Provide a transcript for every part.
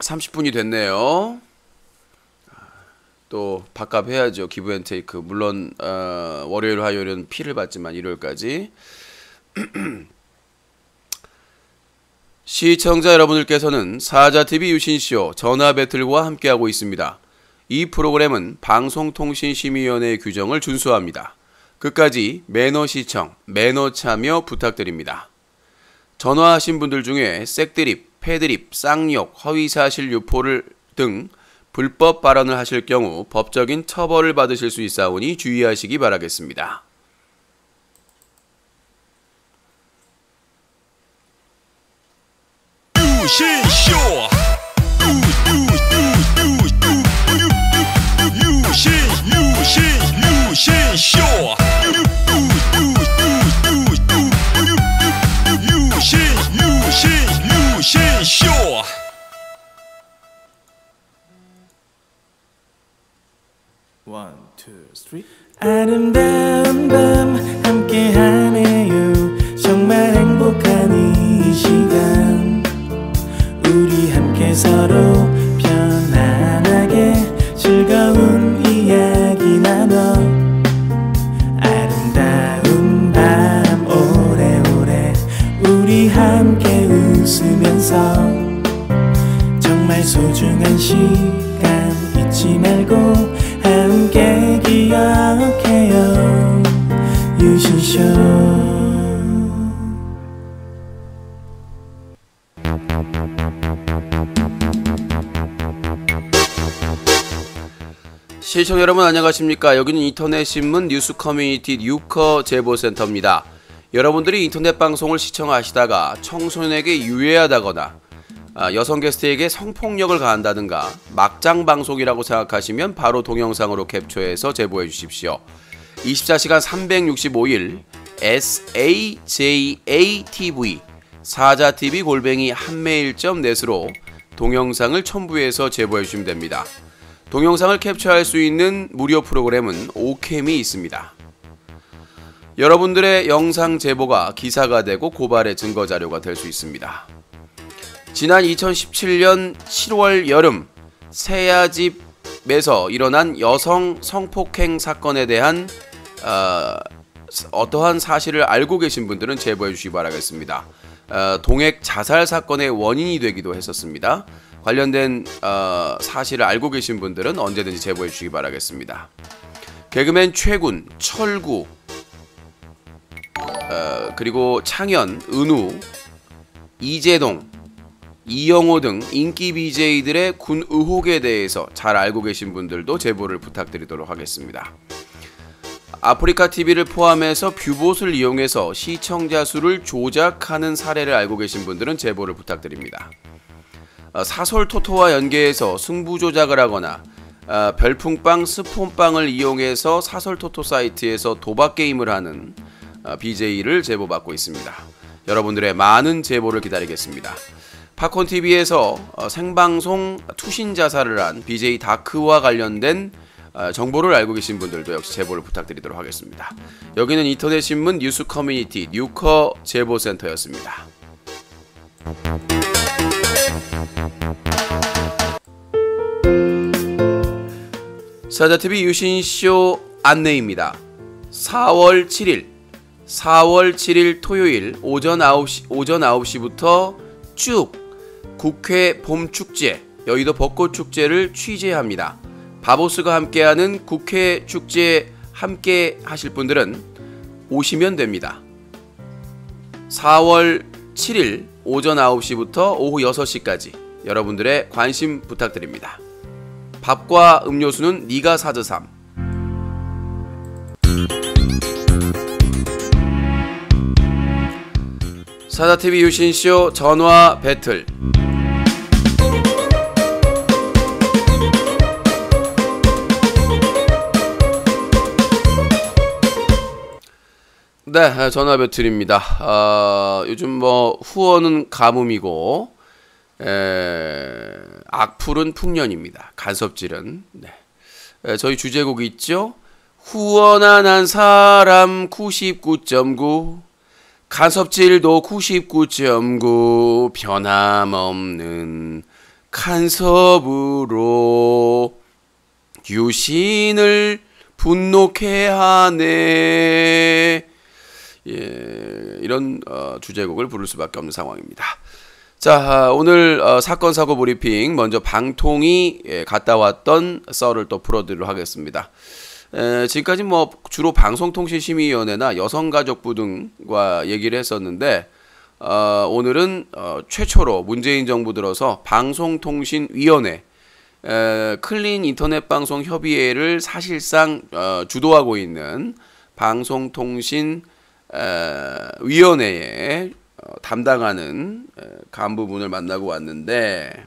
30분이 됐네요. 또 밥값 해야죠. 기브앤테이크. 물론 월요일 화요일은 피를 받지만 일요일까지. 시청자 여러분들께서는 사자TV 유신쇼 전화배틀과 함께하고 있습니다. 이 프로그램은 방송통신심의위원회의 규정을 준수합니다. 끝까지 매너 시청, 매너 참여 부탁드립니다. 전화하신 분들 중에 색드립, 패드립, 쌍욕, 허위사실 유포를 등 불법 발언을 하실 경우 법적인 처벌을 받으실 수 있사오니 주의하시기 바라겠습니다. 유신쇼 유신쇼 One, two, three. 아름다운 밤 함께하네요. 정말 행복한 이 시간 우리 함께 서로 편안하게 즐거운 이야기 나눠 아름다운 밤 오래오래 우리 함께 웃으면서 정말 소중한 시간 잊지 말고 함께 기억해요. 유신쇼. 시청자 여러분 안녕하십니까. 여기는 인터넷신문 뉴스 커뮤니티 뉴커 제보센터입니다. 여러분들이 인터넷 방송을 시청하시다가 청소년에게 유해하다거나 여성 게스트에게 성폭력을 가한다든가 막장 방송이라고 생각하시면 바로 동영상으로 캡처해서 제보해 주십시오. 24시간 365일 SAJATV 사자TV 한메일.net으로 동영상을 첨부해서 제보해 주시면 됩니다. 동영상을 캡처할 수 있는 무료 프로그램은 오캠이 있습니다. 여러분들의 영상 제보가 기사가 되고 고발의 증거자료가 될 수 있습니다. 지난 2017년 7월 여름 세야집에서 일어난 여성 성폭행 사건에 대한 어떠한 사실을 알고 계신 분들은 제보해 주시기 바라겠습니다. 동액 자살 사건의 원인이 되기도 했었습니다. 관련된 사실을 알고 계신 분들은 언제든지 제보해 주시기 바라겠습니다. 개그맨 최군, 철구, 그리고 창현, 은우, 이재동, 이영호 등 인기 BJ들의 군 의혹에 대해서 잘 알고 계신 분들도 제보를 부탁드리도록 하겠습니다. 아프리카TV를 포함해서 뷰봇을 이용해서 시청자 수를 조작하는 사례를 알고 계신 분들은 제보를 부탁드립니다. 사설토토와 연계해서 승부 조작을 하거나 별풍빵, 스폰빵을 이용해서 사설토토 사이트에서 도박게임을 하는 BJ를 제보받고 있습니다. 여러분들의 많은 제보를 기다리겠습니다. 팝콘TV에서 생방송 투신 자살을 한 BJ 다크와 관련된 정보를 알고 계신 분들도 역시 제보를 부탁드리도록 하겠습니다. 여기는 인터넷신문 뉴스 커뮤니티 뉴커 제보센터였습니다. 사자TV 유신쇼 안내입니다. 4월 7일 토요일 오전 9시부터 쭉 국회 봄축제, 여의도 벚꽃축제를 취재합니다. 바보스가 함께하는 국회 축제 함께 하실 분들은 오시면 됩니다. 4월 7일 오전 9시부터 오후 6시까지 여러분들의 관심 부탁드립니다. 밥과 음료수는 네가 사드삼. 사자TV 유신쇼 전화 배틀. 네, 전화 배틀입니다. 요즘 뭐 후원은 가뭄이고 악플은 풍년입니다. 간섭질은. 네. 저희 주제곡이 있죠. 후원한 한 사람 99.9 간섭질도 99.9 변함없는 간섭으로 유신을 분노케 하네. 예, 이런 주제곡을 부를 수밖에 없는 상황입니다. 자, 오늘 사건 사고 브리핑 먼저 방통위 갔다 왔던 썰을 또 풀어드리도록 하겠습니다. 지금까지 뭐 주로 방송통신심의위원회나 여성가족부 등과 얘기를 했었는데 오늘은 최초로 문재인 정부 들어서 방송통신위원회 클린 인터넷 방송 협의회를 사실상 주도하고 있는 방송통신 위원회에 담당하는 간부분을 만나고 왔는데,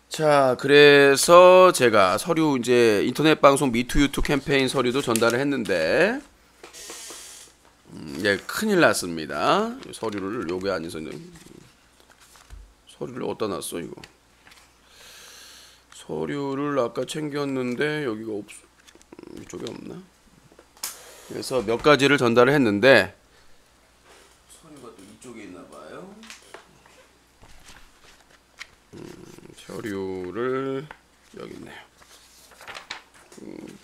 자, 그래서 제가 서류 이제 인터넷 방송 미투 유튜 캠페인 서류도 전달을 했는데, 예, 큰일 났습니다. 서류를 요게 아니서는 서류를 어디다 놨어 이거? 서류를 아까 챙겼는데 여기가 이쪽에 없나? 그래서 몇 가지를 전달을 했는데 서류가 또 이쪽에 있나 봐요. 서류를 여기 있네요.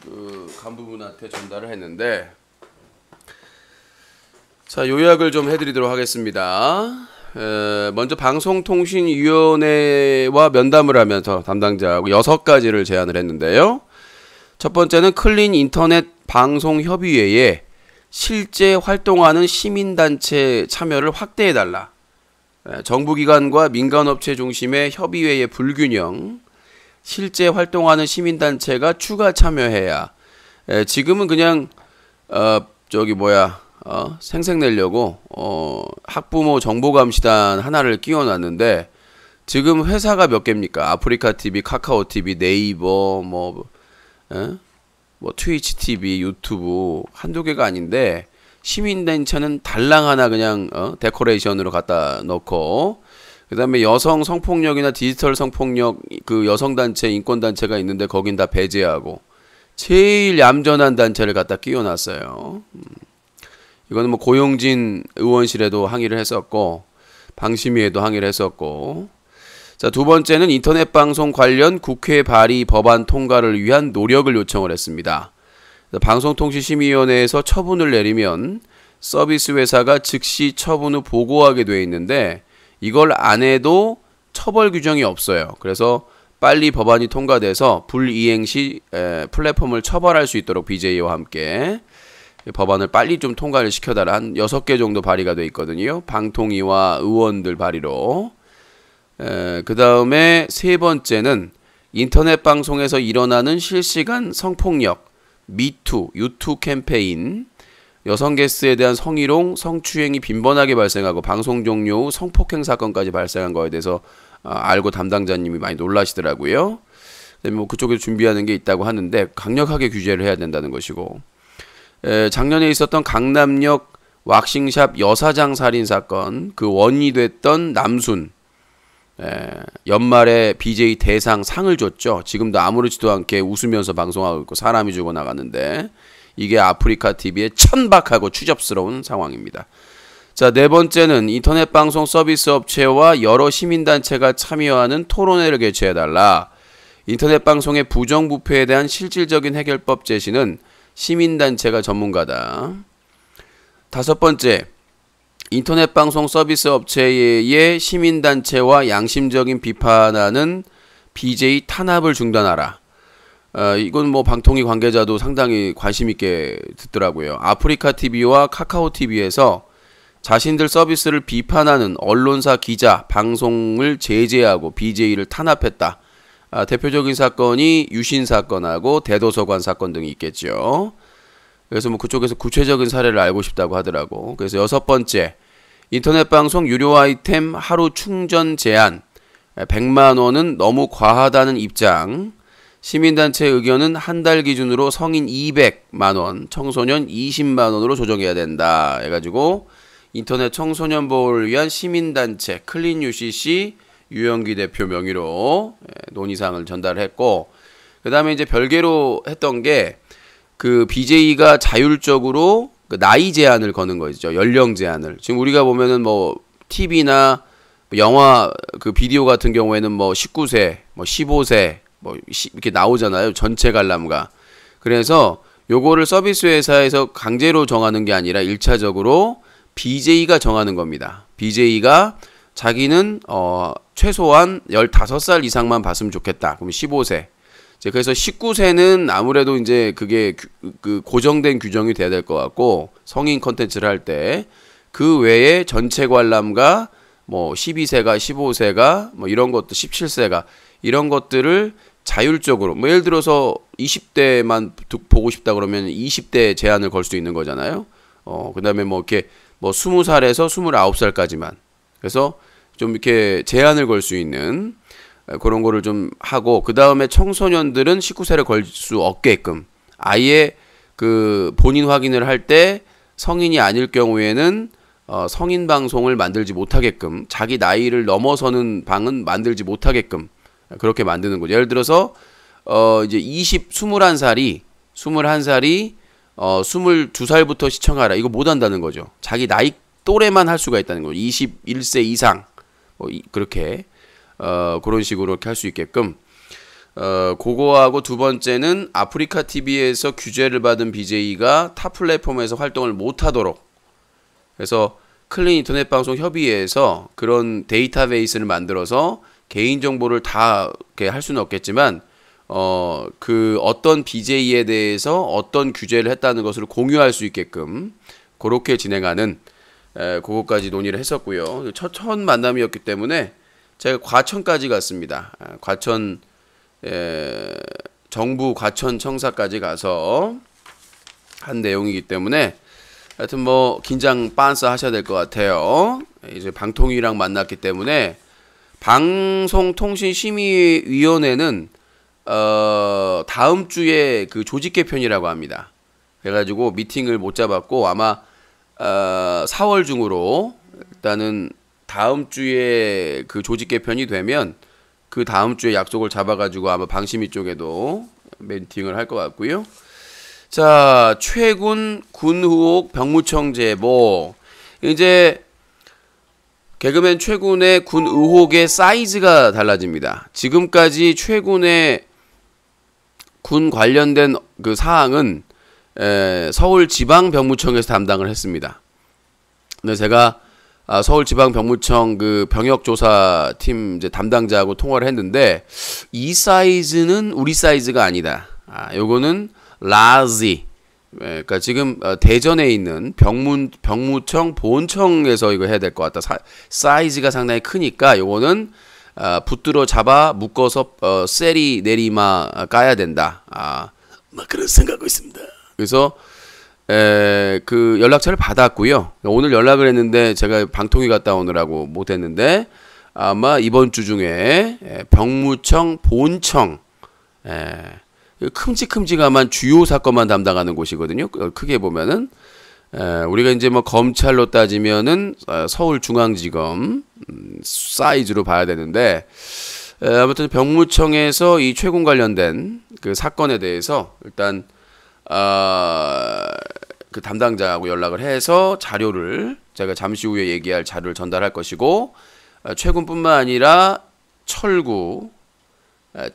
그 간부분한테 전달을 했는데, 자, 요약을 좀 해드리도록 하겠습니다. 먼저 방송통신위원회와 면담을 하면서 담당자하고 6가지를 제안을 했는데요. 첫 번째는 클린 인터넷 방송협의회에 실제 활동하는 시민단체 참여를 확대해달라. 정부기관과 민간업체 중심의 협의회의 불균형, 실제 활동하는 시민단체가 추가 참여해야. 지금은 그냥 생색내려고 학부모 정보감시단 하나를 끼워놨는데, 지금 회사가 몇 개입니까? 아프리카TV, 카카오TV, 네이버, 트위치TV, 유튜브 한두 개가 아닌데, 시민단체는 달랑 하나 그냥 데코레이션으로 갖다 놓고, 그 다음에 여성 성폭력이나 디지털 성폭력 그 여성단체, 인권단체가 있는데 거긴 다 배제하고 제일 얌전한 단체를 갖다 끼워놨어요. 이거는 뭐 고용진 의원실에도 항의를 했었고 방심위에도 항의를 했었고. 자, 두 번째는 인터넷 방송 관련 국회 발의 법안 통과를 위한 노력을 요청을 했습니다. 방송통신심의위원회에서 처분을 내리면 서비스 회사가 즉시 처분 후 보고하게 되어 있는데 이걸 안 해도 처벌 규정이 없어요. 그래서 빨리 법안이 통과돼서 불이행 시 플랫폼을 처벌할 수 있도록 BJ와 함께 법안을 빨리 좀 통과를 시켜달라. 한 6개 정도 발의가 돼 있거든요. 방통위와 의원들 발의로. 그 다음에 세 번째는 인터넷 방송에서 일어나는 실시간 성폭력, 미투, 유투 캠페인, 여성 게스트에 대한 성희롱, 성추행이 빈번하게 발생하고 방송 종료 후 성폭행 사건까지 발생한 거에 대해서 알고 담당자님이 많이 놀라시더라고요. 뭐 그쪽에 준비하는 게 있다고 하는데 강력하게 규제를 해야 된다는 것이고, 작년에 있었던 강남역 왁싱샵 여사장 살인 사건 그 원인이 됐던 남순, 연말에 BJ 대상 상을 줬죠. 지금도 아무렇지도 않게 웃으면서 방송하고 있고 사람이 죽어 나갔는데 이게 아프리카TV의 천박하고 추접스러운 상황입니다. 자, 네 번째는 인터넷 방송 서비스 업체와 여러 시민단체가 참여하는 토론회를 개최해달라. 인터넷 방송의 부정부패에 대한 실질적인 해결법 제시는 시민단체가 전문가다. 다섯 번째, 인터넷 방송 서비스 업체의 시민단체와 양심적인 비판하는 BJ 탄압을 중단하라. 이건 뭐 방통위 관계자도 상당히 관심 있게 듣더라고요. 아프리카TV와 카카오TV에서 자신들 서비스를 비판하는 언론사 기자, 방송을 제재하고 BJ를 탄압했다. 대표적인 사건이 유신 사건하고 대도서관 사건 등이 있겠죠. 그래서 뭐 그쪽에서 구체적인 사례를 알고 싶다고 하더라고. 그래서 여섯 번째, 인터넷 방송 유료 아이템 하루 충전 제한 100만 원은 너무 과하다는 입장. 시민단체 의견은 한 달 기준으로 성인 200만 원, 청소년 20만 원으로 조정해야 된다. 해가지고 인터넷 청소년 보호를 위한 시민단체 클린 UCC 유영기 대표 명의로 논의사항을 전달했고, 그 다음에 이제 별개로 했던 게 그 BJ가 자율적으로 그 나이 제한을 거는 거죠. 연령 제한을. 지금 우리가 보면은 뭐 TV나 영화 그 비디오 같은 경우에는 뭐 19세, 뭐 15세 뭐 이렇게 나오잖아요. 전체 관람가. 그래서 요거를 서비스 회사에서 강제로 정하는 게 아니라 1차적으로 BJ가 정하는 겁니다. BJ가 자기는 최소한 15살 이상만 봤으면 좋겠다. 그럼 15세. 그래서 19세는 아무래도 이제 그게 그 고정된 규정이 돼야 될 것 같고, 성인 컨텐츠를 할 때 그 외에 전체 관람가 뭐 12세가 15세가 뭐 이런 것도 17세가 이런 것들을 자율적으로 뭐 예를 들어서 20대만 보고 싶다 그러면 20대 제한을 걸 수 있는 거잖아요. 그다음에 뭐 이렇게 뭐 20살에서 29살까지만. 그래서 좀 이렇게 제한을 걸 수 있는 그런 거를 좀 하고, 그 다음에 청소년들은 19세를 걸 수 없게끔 아예 그 본인 확인을 할 때 성인이 아닐 경우에는 성인 방송을 만들지 못하게끔, 자기 나이를 넘어서는 방은 만들지 못하게끔 그렇게 만드는 거죠. 예를 들어서 이제 21살이 22살부터 시청하라, 이거 못 한다는 거죠. 자기 나이 또래만 할 수가 있다는 거죠. 21세 이상 뭐 그렇게 그런 식으로 이렇게 할 수 있게끔 그거하고, 두 번째는 아프리카 TV에서 규제를 받은 BJ가 타 플랫폼에서 활동을 못하도록, 그래서 클린 인터넷 방송 협의회에서 그런 데이터베이스를 만들어서 개인 정보를 다 이렇게 할 수는 없겠지만 그 어떤 BJ에 대해서 어떤 규제를 했다는 것을 공유할 수 있게끔 그렇게 진행하는 그것까지 논의를 했었고요. 첫 만남이었기 때문에 제가 과천까지 갔습니다. 과천 정부 과천청사까지 가서 한 내용이기 때문에 하여튼 뭐 긴장 빤스 하셔야 될 것 같아요. 이제 방통위랑 만났기 때문에, 방송통신심의위원회는 다음 주에 그 조직 개편이라고 합니다. 그래가지고 미팅을 못 잡았고 아마 4월 중으로, 일단은 다음 주에 그 조직 개편이 되면 그 다음 주에 약속을 잡아가지고 아마 방심위 쪽에도 미팅을 할 것 같고요. 자, 최군 군 의혹 병무청 제보. 이제 개그맨 최군의 군 의혹의 사이즈가 달라집니다. 지금까지 최군의 군 관련된 그 사항은 서울지방병무청에서 담당을 했습니다. 근데 제가 서울지방병무청 그 병역조사팀 이제 담당자하고 통화를 했는데, 이 사이즈는 우리 사이즈가 아니다. 요거는 라지. 그러니까 지금 대전에 있는 병무청 본청에서 이거 해야 될 것 같다. 사이즈가 상당히 크니까 요거는 붙들어 잡아 묶어서 세리 내리마 까야 된다. 막 그런 생각하고 있습니다. 그래서 그 연락처를 받았고요. 오늘 연락을 했는데 제가 방통위 갔다 오느라고 못했는데 아마 이번 주 중에 병무청 본청 큼직큼직한 주요 사건만 담당하는 곳이거든요. 크게 보면은 우리가 이제 뭐 검찰로 따지면은 서울중앙지검 사이즈로 봐야 되는데, 아무튼 병무청에서 이 최군 관련된 그 사건에 대해서 일단 그 담당자하고 연락을 해서 자료를 제가 잠시 후에 얘기할 자료를 전달할 것이고, 최군뿐만 아니라 철구,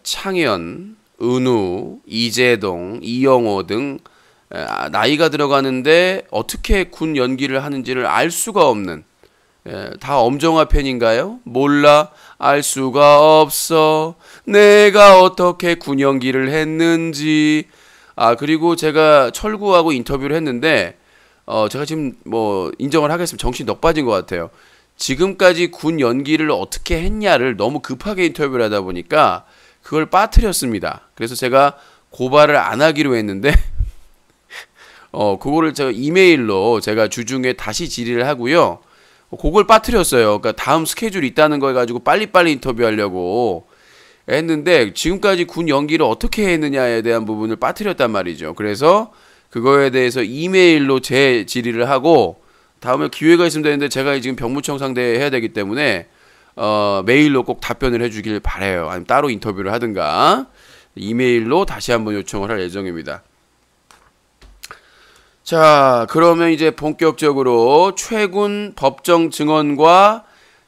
창현, 은우, 이재동, 이영호 등 나이가 들어가는데 어떻게 군 연기를 하는지를 알 수가 없는, 다 엄정화 팬인가요? 몰라, 알 수가 없어, 내가 어떻게 군 연기를 했는지. 그리고 제가 철구하고 인터뷰를 했는데 제가 지금 뭐 인정을 하겠습니다. 정신 넉 빠진 것 같아요. 지금까지 군 연기를 어떻게 했냐를 너무 급하게 인터뷰를 하다 보니까 그걸 빠뜨렸습니다. 그래서 제가 고발을 안 하기로 했는데 그거를 제가 이메일로 제가 주중에 다시 질의를 하고요. 그걸 빠뜨렸어요. 그러니까 다음 스케줄이 있다는 거 가지고 빨리빨리 인터뷰하려고 했는데 지금까지 군 연기를 어떻게 했느냐에 대한 부분을 빠뜨렸단 말이죠. 그래서 그거에 대해서 이메일로 재 질의를 하고, 다음에 기회가 있으면 되는데 제가 지금 병무청 상대해야 되기 때문에 메일로 꼭 답변을 해주길 바래요. 아니면 따로 인터뷰를 하든가 이메일로 다시 한번 요청을 할 예정입니다. 자, 그러면 이제 본격적으로 최군 법정 증언과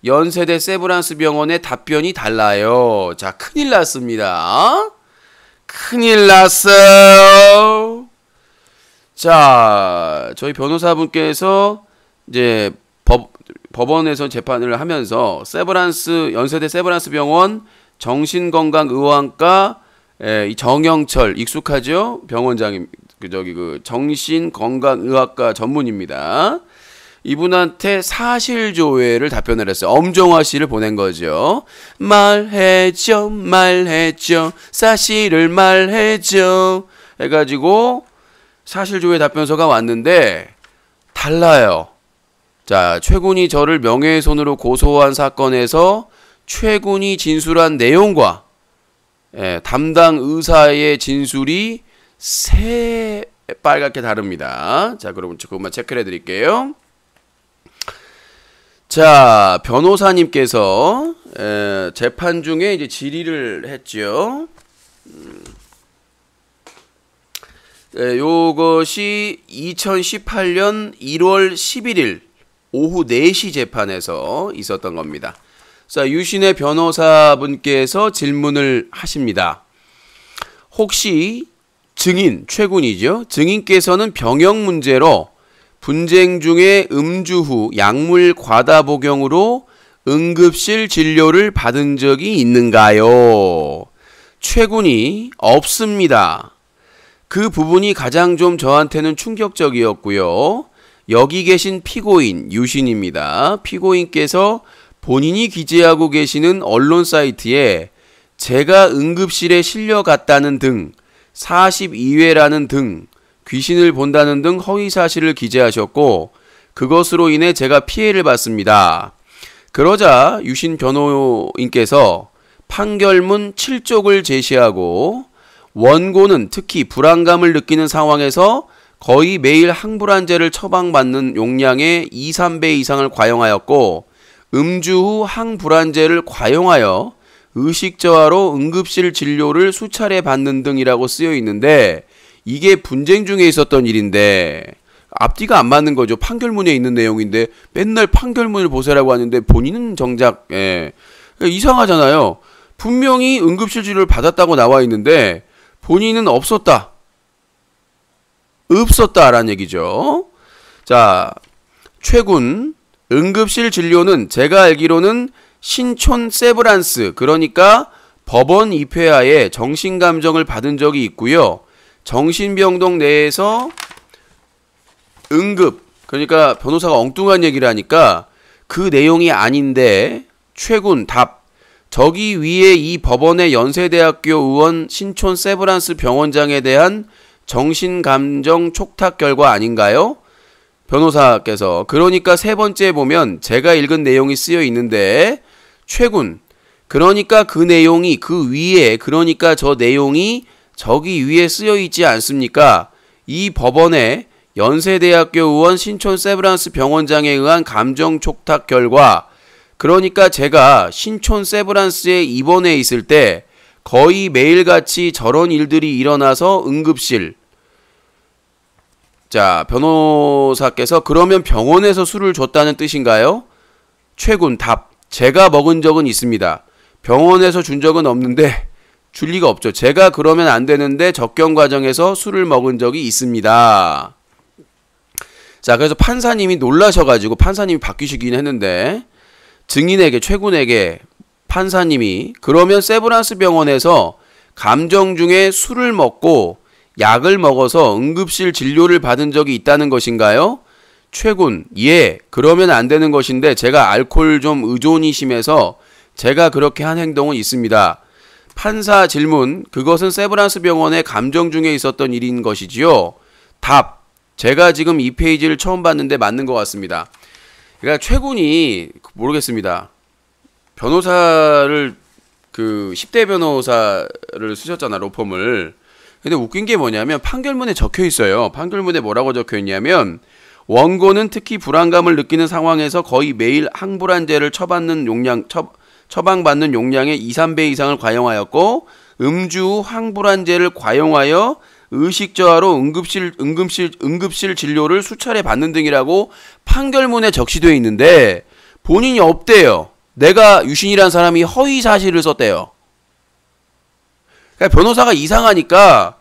연세대 세브란스 병원의 답변이 달라요. 자, 큰일 났습니다. 큰일 났어요. 자, 저희 변호사분께서 이제 법원에서 재판을 하면서 연세대 세브란스 병원 정신건강의학과 이 정영철 익숙하죠? 병원장님 그 정신건강의학과 전문입니다. 이분한테 사실조회를 답변을 했어요. 엄정화 씨를 보낸 거죠. 말해줘, 사실을 말해줘 해가지고 사실조회 답변서가 왔는데 달라요. 자, 최군이 저를 명예훼손으로 고소한 사건에서 최군이 진술한 내용과 담당 의사의 진술이 새빨갛게 다릅니다. 자, 그럼 조금만 체크를 해드릴게요. 자, 변호사님께서 재판 중에 이제 질의를 했죠. 요것이 2018년 1월 11일 오후 4시 재판에서 있었던 겁니다. 자, 유신의 변호사분께서 질문을 하십니다. 혹시 증인, 최군이죠. 증인께서는 병역 문제로 분쟁 중에 음주 후 약물 과다 복용으로 응급실 진료를 받은 적이 있는가요? 최군이 없습니다. 그 부분이 가장 좀 저한테는 충격적이었고요. 여기 계신 피고인 유신입니다. 피고인께서 본인이 기재하고 계시는 언론 사이트에 제가 응급실에 실려갔다는 등 42회라는 등 귀신을 본다는 등 허위 사실을 기재하셨고 그것으로 인해 제가 피해를 받습니다. 그러자 유신 변호인께서 판결문 7쪽을 제시하고 원고는 특히 불안감을 느끼는 상황에서 거의 매일 항불안제를 처방받는 용량의 2, 3배 이상을 과용하였고 음주 후 항불안제를 과용하여 의식저하로 응급실 진료를 수차례 받는 등이라고 쓰여 있는데 이게 분쟁 중에 있었던 일인데 앞뒤가 안 맞는 거죠. 판결문에 있는 내용인데 맨날 판결문을 보세라고 하는데 본인은 정작 그러니까 이상하잖아요. 분명히 응급실 진료를 받았다고 나와 있는데 본인은 없었다라는 얘기죠. 자, 최군 응급실 진료는 제가 알기로는 신촌 세브란스 그러니까 법원 입회하에 정신감정을 받은 적이 있고요. 정신병동 내에서 응급 그러니까 변호사가 엉뚱한 얘기를 하니까 그 내용이 아닌데 최군 답 저기 위에 이 법원의 연세대학교 의원 신촌 세브란스 병원장에 대한 정신감정 촉탁 결과 아닌가요? 변호사께서 그러니까 세 번째 보면 제가 읽은 내용이 쓰여 있는데 최군 그러니까 그 내용이 그 위에 그러니까 저 내용이 저기 위에 쓰여 있지 않습니까? 이 법원의 연세대학교 의원 신촌 세브란스 병원장에 의한 감정 촉탁 결과 그러니까 제가 신촌 세브란스에 입원해 있을 때 거의 매일같이 저런 일들이 일어나서 응급실 자 변호사께서 그러면 병원에서 술을 줬다는 뜻인가요? 최군 답 제가 먹은 적은 있습니다. 병원에서 준 적은 없는데 줄 리가 없죠. 제가 그러면 안 되는데 접견 과정에서 술을 먹은 적이 있습니다. 자 그래서 판사님이 놀라셔가지고 판사님이 바뀌시긴 했는데 증인에게 최군에게 판사님이 그러면 세브란스 병원에서 감정 중에 술을 먹고 약을 먹어서 응급실 진료를 받은 적이 있다는 것인가요? 최군 예 그러면 안 되는 것인데 제가 알코올 좀 의존이 심해서 제가 그렇게 한 행동은 있습니다. 판사 질문 그것은 세브란스 병원의 감정 중에 있었던 일인 것이지요? 답 제가 지금 이 페이지를 처음 봤는데 맞는 것 같습니다. 그러니까 최군이 모르겠습니다. 변호사를 그 10대 변호사를 쓰셨잖아 로펌을. 근데 웃긴 게 뭐냐면 판결문에 적혀 있어요. 판결문에 뭐라고 적혀 있냐면 원고는 특히 불안감을 느끼는 상황에서 거의 매일 항불안제를 처방받는 용량의 2, 3배 이상을 과용하였고 음주 후 항불안제를 과용하여 의식저하로 응급실 진료를 수차례 받는 등이라고 판결문에 적시되어 있는데 본인이 없대요. 내가 유신이라는 사람이 허위 사실을 썼대요. 그러니까 변호사가 이상하니까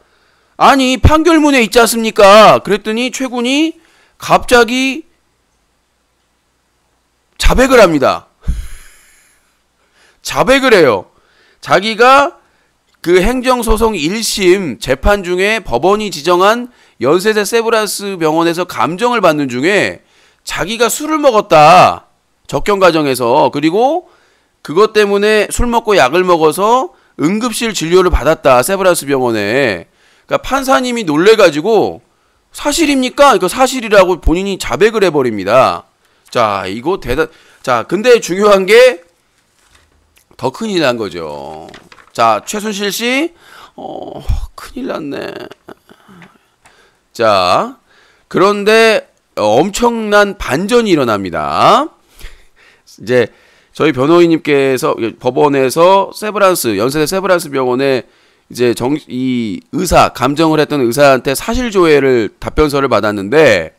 아니 판결문에 있지 않습니까? 그랬더니 최군이 갑자기 자백을 합니다. 자백을 해요. 자기가 그 행정소송 1심 재판 중에 법원이 지정한 연세대 세브란스 병원에서 감정을 받는 중에 자기가 술을 먹었다. 접견 과정에서. 그리고 그것 때문에 술 먹고 약을 먹어서 응급실 진료를 받았다. 세브란스 병원에. 그러니까 판사님이 놀래가지고 사실입니까? 이거 사실이라고 본인이 자백을 해버립니다. 자, 이거 자, 근데 중요한 게 더 큰일 난 거죠. 자, 최순실 씨, 큰일 났네. 자, 그런데 엄청난 반전이 일어납니다. 이제 저희 변호인님께서 법원에서 연세대 세브란스 병원에 이제 이 의사, 감정을 했던 의사한테 사실조회를 답변서를 받았는데,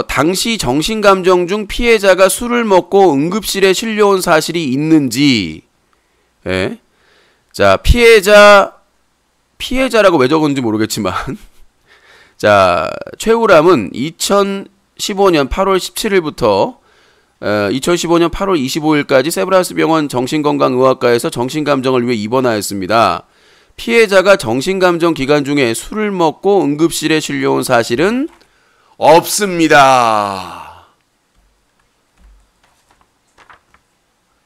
당시 정신감정 중 피해자가 술을 먹고 응급실에 실려온 사실이 있는지, 예. 자, 피해자라고 왜 적었는지 모르겠지만, 자, 최우람은 2015년 8월 17일부터 2015년 8월 25일까지 세브란스 병원 정신건강의학과에서 정신감정을 위해 입원하였습니다. 피해자가 정신감정 기간 중에 술을 먹고 응급실에 실려온 사실은 없습니다.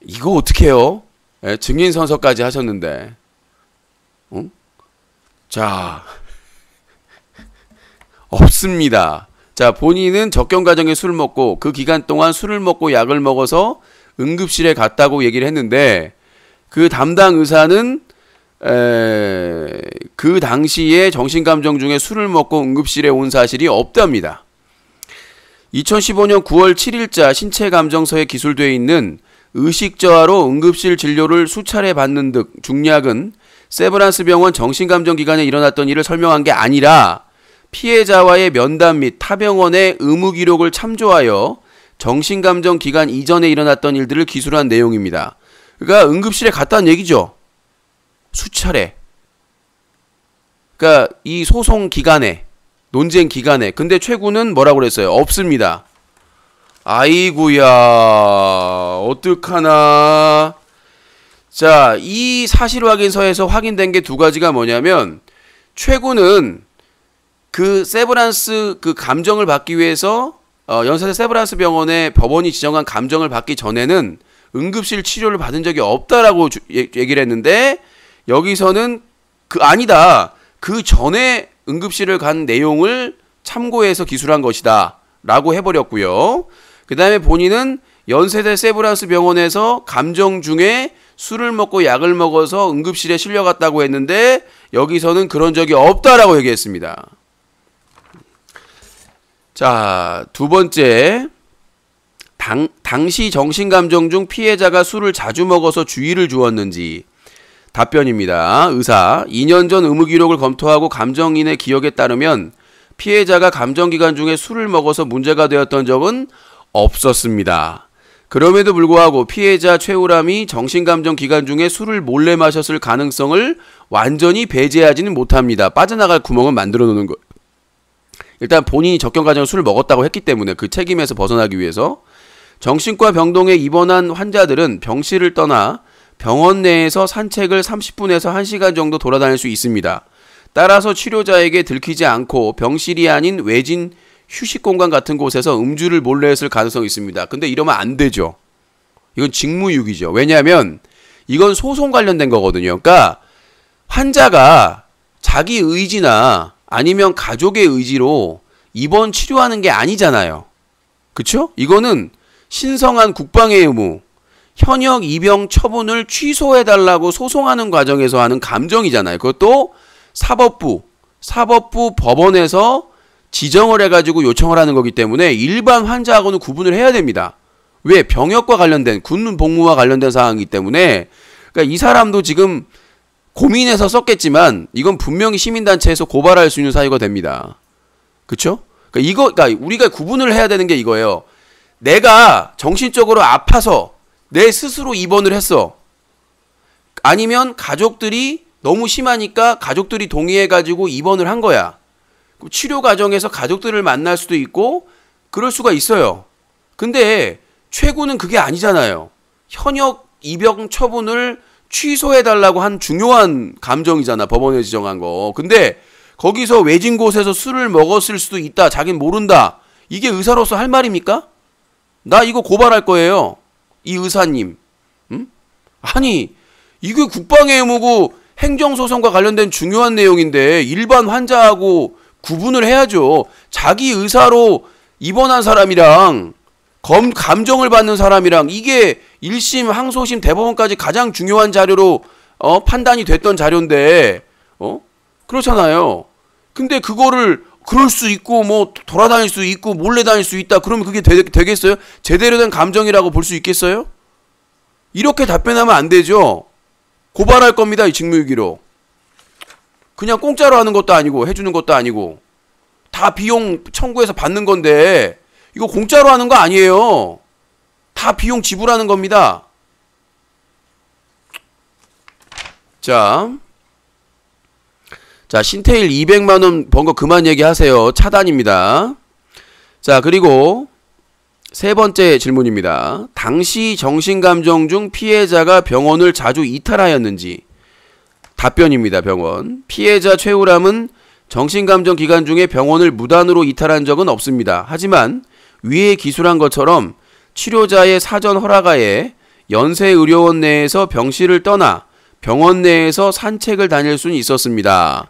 이거 어떡해요? 예, 증인선서까지 하셨는데. 응? 자, 없습니다. 자, 본인은 접견 과정에 술을 먹고 그 기간 동안 술을 먹고 약을 먹어서 응급실에 갔다고 얘기를 했는데 그 담당 의사는 그 당시에 정신감정 중에 술을 먹고 응급실에 온 사실이 없답니다. 2015년 9월 7일자 신체감정서에 기술되어 있는 의식저하로 응급실 진료를 수차례 받는 등 중략은 세브란스 병원 정신감정 기간에 일어났던 일을 설명한 게 아니라 피해자와의 면담 및 타 병원의 의무 기록을 참조하여 정신감정 기간 이전에 일어났던 일들을 기술한 내용입니다. 그러니까 응급실에 갔다는 얘기죠. 수차례. 그러니까 이 소송 기간에, 논쟁 기간에. 근데 최군은 뭐라고 그랬어요? 없습니다. 아이구야, 어떡하나. 자, 이 사실 확인서에서 확인된 게 두 가지가 뭐냐면 최군은 그 세브란스 그 감정을 받기 위해서 연세대 세브란스 병원에 법원이 지정한 감정을 받기 전에는 응급실 치료를 받은 적이 없다라고 얘기를 했는데 여기서는 아니다. 그 전에 응급실을 간 내용을 참고해서 기술한 것이다 라고 해버렸고요. 그 다음에 본인은 연세대 세브란스 병원에서 감정 중에 술을 먹고 약을 먹어서 응급실에 실려갔다고 했는데 여기서는 그런 적이 없다라고 얘기했습니다. 자, 두 번째, 당시 정신감정 중 피해자가 술을 자주 먹어서 주의를 주었는지. 답변입니다. 의사, 2년 전 의무기록을 검토하고 감정인의 기억에 따르면 피해자가 감정기간 중에 술을 먹어서 문제가 되었던 적은 없었습니다. 그럼에도 불구하고 피해자 최우람이 정신감정 기간 중에 술을 몰래 마셨을 가능성을 완전히 배제하지는 못합니다. 빠져나갈 구멍은 만들어 놓는 거. 일단 본인이 접견 과정에 술을 먹었다고 했기 때문에 그 책임에서 벗어나기 위해서 정신과 병동에 입원한 환자들은 병실을 떠나 병원 내에서 산책을 30분에서 1시간 정도 돌아다닐 수 있습니다. 따라서 치료자에게 들키지 않고 병실이 아닌 외진 휴식 공간 같은 곳에서 음주를 몰래 했을 가능성이 있습니다. 근데 이러면 안 되죠. 이건 직무유기죠. 왜냐하면 이건 소송 관련된 거거든요. 그러니까 환자가 자기 의지나 아니면 가족의 의지로 입원 치료하는 게 아니잖아요. 그쵸? 이거는 신성한 국방의 의무, 현역 입영 처분을 취소해달라고 소송하는 과정에서 하는 감정이잖아요. 그것도 사법부 법원에서 지정을 해가지고 요청을 하는 거기 때문에 일반 환자하고는 구분을 해야 됩니다. 왜? 병역과 관련된, 군 복무와 관련된 사항이기 때문에. 그러니까 이 사람도 지금 고민해서 썼겠지만 이건 분명히 시민단체에서 고발할 수 있는 사유가 됩니다. 그쵸? 그러니까 우리가 구분을 해야 되는 게 이거예요. 내가 정신적으로 아파서 내 스스로 입원을 했어. 아니면 가족들이 너무 심하니까 가족들이 동의해가지고 입원을 한 거야. 치료 과정에서 가족들을 만날 수도 있고 그럴 수가 있어요. 근데 최고는 그게 아니잖아요. 현역 입영 처분을 취소해달라고 한 중요한 감정이잖아. 법원에 지정한 거. 근데 거기서 외진 곳에서 술을 먹었을 수도 있다. 자긴 모른다. 이게 의사로서 할 말입니까? 나 이거 고발할 거예요. 이 의사님. 아니 이게 국방의 의무고 행정소송과 관련된 중요한 내용인데 일반 환자하고 구분을 해야죠. 자기 의사로 입원한 사람이랑 감정을 받는 사람이랑 이게 1심, 항소심, 대법원까지 가장 중요한 자료로 판단이 됐던 자료인데 그렇잖아요. 근데 그거를 그럴 수 있고 뭐 돌아다닐 수 있고 몰래 다닐 수 있다. 그러면 그게 되겠어요? 제대로 된 감정이라고 볼 수 있겠어요? 이렇게 답변하면 안 되죠. 고발할 겁니다. 이 직무유기로. 그냥 공짜로 하는 것도 아니고 해주는 것도 아니고 다 비용 청구해서 받는 건데 이거 공짜로 하는 거 아니에요. 다 비용 지불하는 겁니다. 자, 신태일 200만원 번 거 그만 얘기하세요. 차단입니다. 자, 그리고 세 번째 질문입니다. 당시 정신감정 중 피해자가 병원을 자주 이탈하였는지. 답변입니다. 병원. 피해자 최우람은 정신감정 기간 중에 병원을 무단으로 이탈한 적은 없습니다. 하지만 위에 기술한 것처럼 치료자의 사전 허락하에 연세의료원 내에서 병실을 떠나 병원 내에서 산책을 다닐 수는 있었습니다.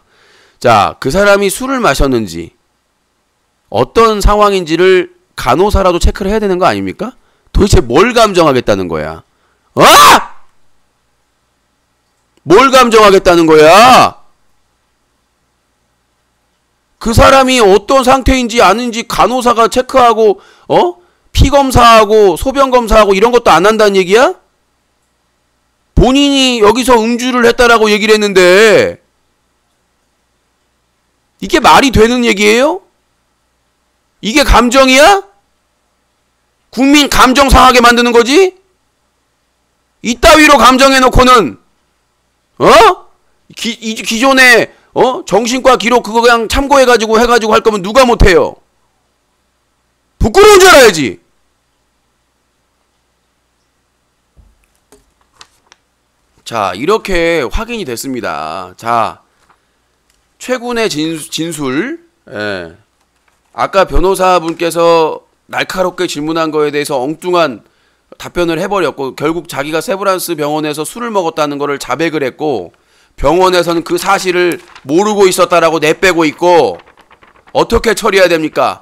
자, 그 사람이 술을 마셨는지 어떤 상황인지를 간호사라도 체크를 해야 되는 거 아닙니까? 도대체 뭘 감정하겠다는 거야? 뭘 감정하겠다는 거야? 그 사람이 어떤 상태인지 아는지 간호사가 체크하고 피 검사하고 소변 검사하고 이런 것도 안 한다는 얘기야? 본인이 여기서 음주를 했다라고 얘기를 했는데 이게 말이 되는 얘기예요? 이게 감정이야? 국민 감정 상하게 만드는 거지? 이따위로 감정해놓고는 기존에 정신과 기록 그거 그냥 참고해가지고 할 거면 누가 못해요? 부끄러운 줄 알아야지. 자, 이렇게 확인이 됐습니다. 자, 최군의 진술. 예. 아까 변호사분께서 날카롭게 질문한 거에 대해서 엉뚱한 답변을 해버렸고 결국 자기가 세브란스 병원에서 술을 먹었다는 거를 자백을 했고 병원에서는 그 사실을 모르고 있었다라고 내빼고 있고 어떻게 처리해야 됩니까?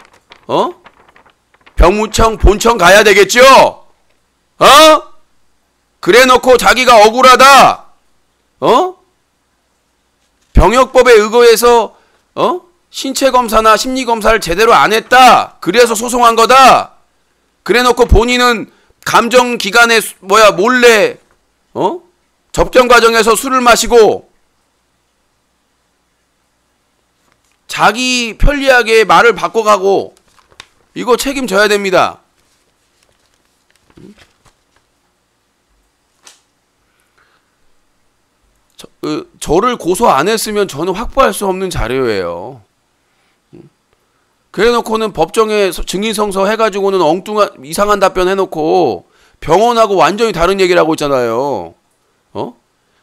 병무청 본청 가야 되겠죠? 그래놓고 자기가 억울하다. 병역법에 의거해서 신체검사나 심리검사를 제대로 안 했다. 그래서 소송한 거다. 그래놓고 본인은 감정기간에 몰래 접견 과정에서 술을 마시고 자기 편리하게 말을 바꿔가고 이거 책임져야 됩니다. 저를 고소 안 했으면 저는 확보할 수 없는 자료예요. 그래놓고는 법정에 증인성서 해가지고는 엉뚱한 이상한 답변 해놓고 병원하고 완전히 다른 얘기를 하고 있잖아요.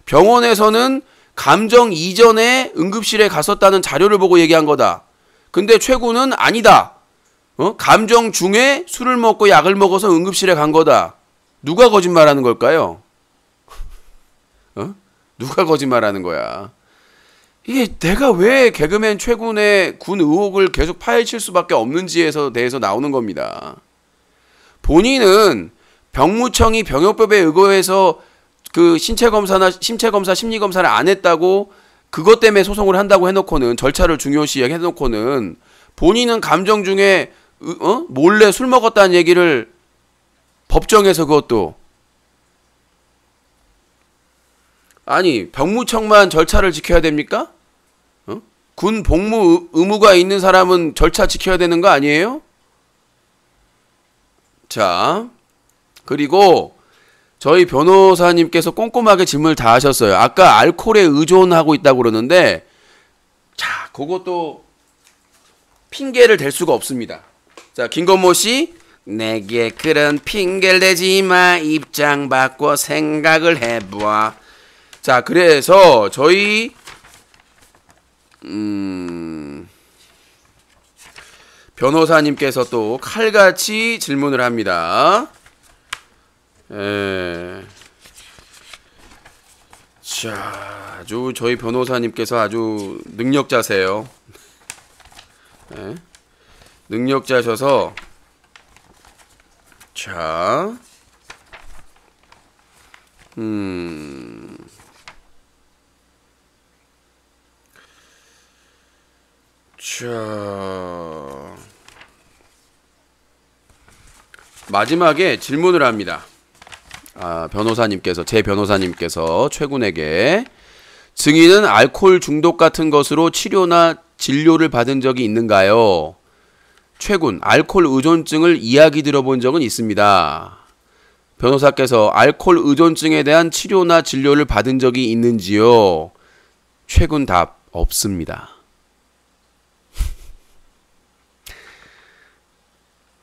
병원에서는 감정 이전에 응급실에 갔었다는 자료를 보고 얘기한 거다. 근데 최고는 아니다. 감정 중에 술을 먹고 약을 먹어서 응급실에 간 거다. 누가 거짓말하는 걸까요? 누가 거짓말하는 거야? 이게 내가 왜 개그맨 최군의 군 의혹을 계속 파헤칠 수밖에 없는지에서 대해서 나오는 겁니다. 본인은 병무청이 병역법에 의거해서 그 신체검사나 심체검사, 심리검사를 안 했다고 그것 때문에 소송을 한다고 해놓고는 절차를 중요시 해놓고는 본인은 감정 중에 몰래 술 먹었다는 얘기를 법정에서 그것도 아니 병무청만 절차를 지켜야 됩니까? 군 복무 의무가 있는 사람은 절차 지켜야 되는 거 아니에요? 자, 그리고 저희 변호사님께서 꼼꼼하게 질문을 다 하셨어요. 아까 알코올에 의존하고 있다고 그러는데, 자, 그것도 핑계를 댈 수가 없습니다. 자, 김건모 씨, 내게 그런 핑계를 대지 마. 입장 바꿔 생각을 해봐. 자, 그래서 저희 변호사님께서 또 칼같이 질문을 합니다. 자, 아주 저희 변호사님께서 아주 능력자세요. 능력자셔서 자, 자, 마지막에 질문을 합니다. 변호사님께서, 제 변호사님께서 최군에게 증인은 알코올 중독 같은 것으로 치료나 진료를 받은 적이 있는가요? 최군, 알코올 의존증을 이야기 들어본 적은 있습니다. 변호사께서 알코올 의존증에 대한 치료나 진료를 받은 적이 있는지요? 최군 답, 없습니다.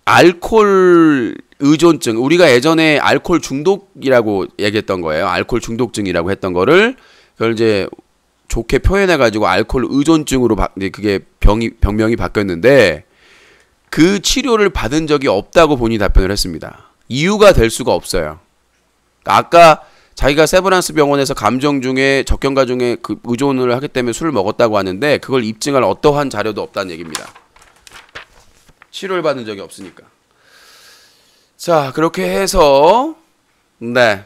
알코올 의존증, 우리가 예전에 알코올 중독이라고 얘기했던 거예요. 알코올 중독증이라고 했던 거를 그걸 이제 좋게 표현해가지고 알코올 의존증으로 그게 병명이 바뀌었는데, 그 치료를 받은 적이 없다고 본인이 답변을 했습니다. 이유가 될 수가 없어요. 아까 자기가 세브란스 병원에서 감정 중에 적경가 중에 그 의존을 하기 때문에 술을 먹었다고 하는데, 그걸 입증할 어떠한 자료도 없다는 얘기입니다. 치료를 받은 적이 없으니까. 자, 그렇게 해서 네,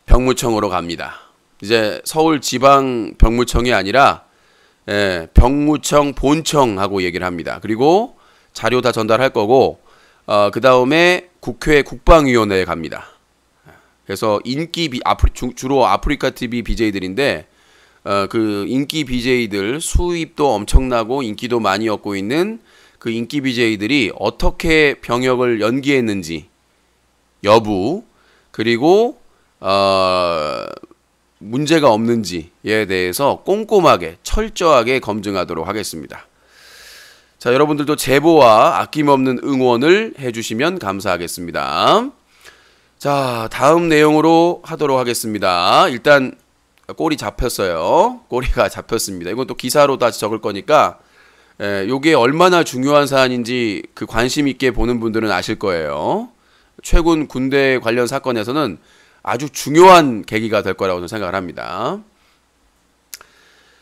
병무청으로 갑니다. 이제 서울지방병무청이 아니라 병무청 본청하고 얘기를 합니다. 그리고 자료 다 전달할 거고, 그 다음에 국회 국방위원회에 갑니다. 그래서 주로 아프리카 TV BJ들인데, 그 인기 BJ들 수입도 엄청나고 인기도 많이 얻고 있는 그 인기 BJ들이 어떻게 병역을 연기했는지 여부, 그리고 문제가 없는지에 대해서 꼼꼼하게 철저하게 검증하도록 하겠습니다. 자, 여러분들도 제보와 아낌없는 응원을 해주시면 감사하겠습니다. 자, 다음 내용으로 하도록 하겠습니다. 일단 꼬리 잡혔어요. 꼬리가 잡혔습니다. 이건 또 기사로 다시 적을 거니까 요게 얼마나 중요한 사안인지 그 관심 있게 보는 분들은 아실 거예요. 최근 군대 관련 사건에서는 아주 중요한 계기가 될 거라고 저는 생각을 합니다.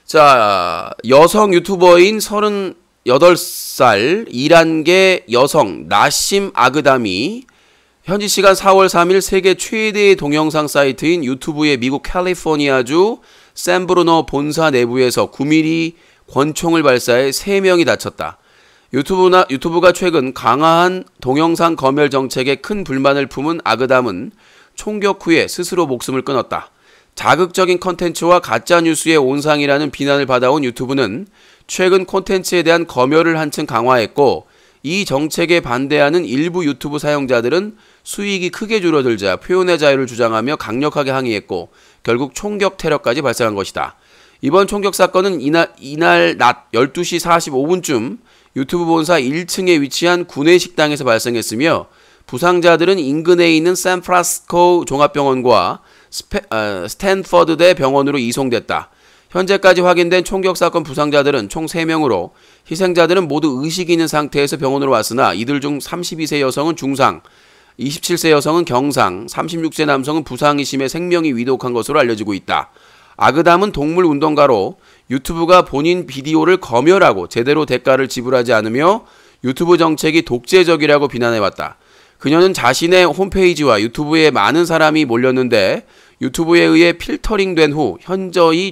자, 여성 유튜버인 38살 이란계 여성 나심 아그담이 현지 시간 4월 3일 세계 최대의 동영상 사이트인 유튜브의 미국 캘리포니아주 샌브루노 본사 내부에서 9mm 권총을 발사해 3명이 다쳤다. 유튜브가 최근 강화한 동영상 검열 정책에 큰 불만을 품은 아그담은 총격 후에 스스로 목숨을 끊었다. 자극적인 컨텐츠와 가짜뉴스의 온상이라는 비난을 받아온 유튜브는 최근 콘텐츠에 대한 검열을 한층 강화했고, 이 정책에 반대하는 일부 유튜브 사용자들은 수익이 크게 줄어들자 표현의 자유를 주장하며 강력하게 항의했고, 결국 총격 테러까지 발생한 것이다. 이번 총격 사건은 이날 낮 12시 45분쯤 유튜브 본사 1층에 위치한 구내식당에서 발생했으며, 부상자들은 인근에 있는 샌프란시스코 종합병원과 스탠퍼드대 병원으로 이송됐다. 현재까지 확인된 총격 사건 부상자들은 총 3명으로 희생자들은 모두 의식이 있는 상태에서 병원으로 왔으나, 이들 중 32세 여성은 중상, 27세 여성은 경상, 36세 남성은 부상이 심해 생명이 위독한 것으로 알려지고 있다. 아그담은 동물운동가로 유튜브가 본인 비디오를 검열하고 제대로 대가를 지불하지 않으며 유튜브 정책이 독재적이라고 비난해왔다. 그녀는 자신의 홈페이지와 유튜브에 많은 사람이 몰렸는데 유튜브에 의해 필터링된 후 현저히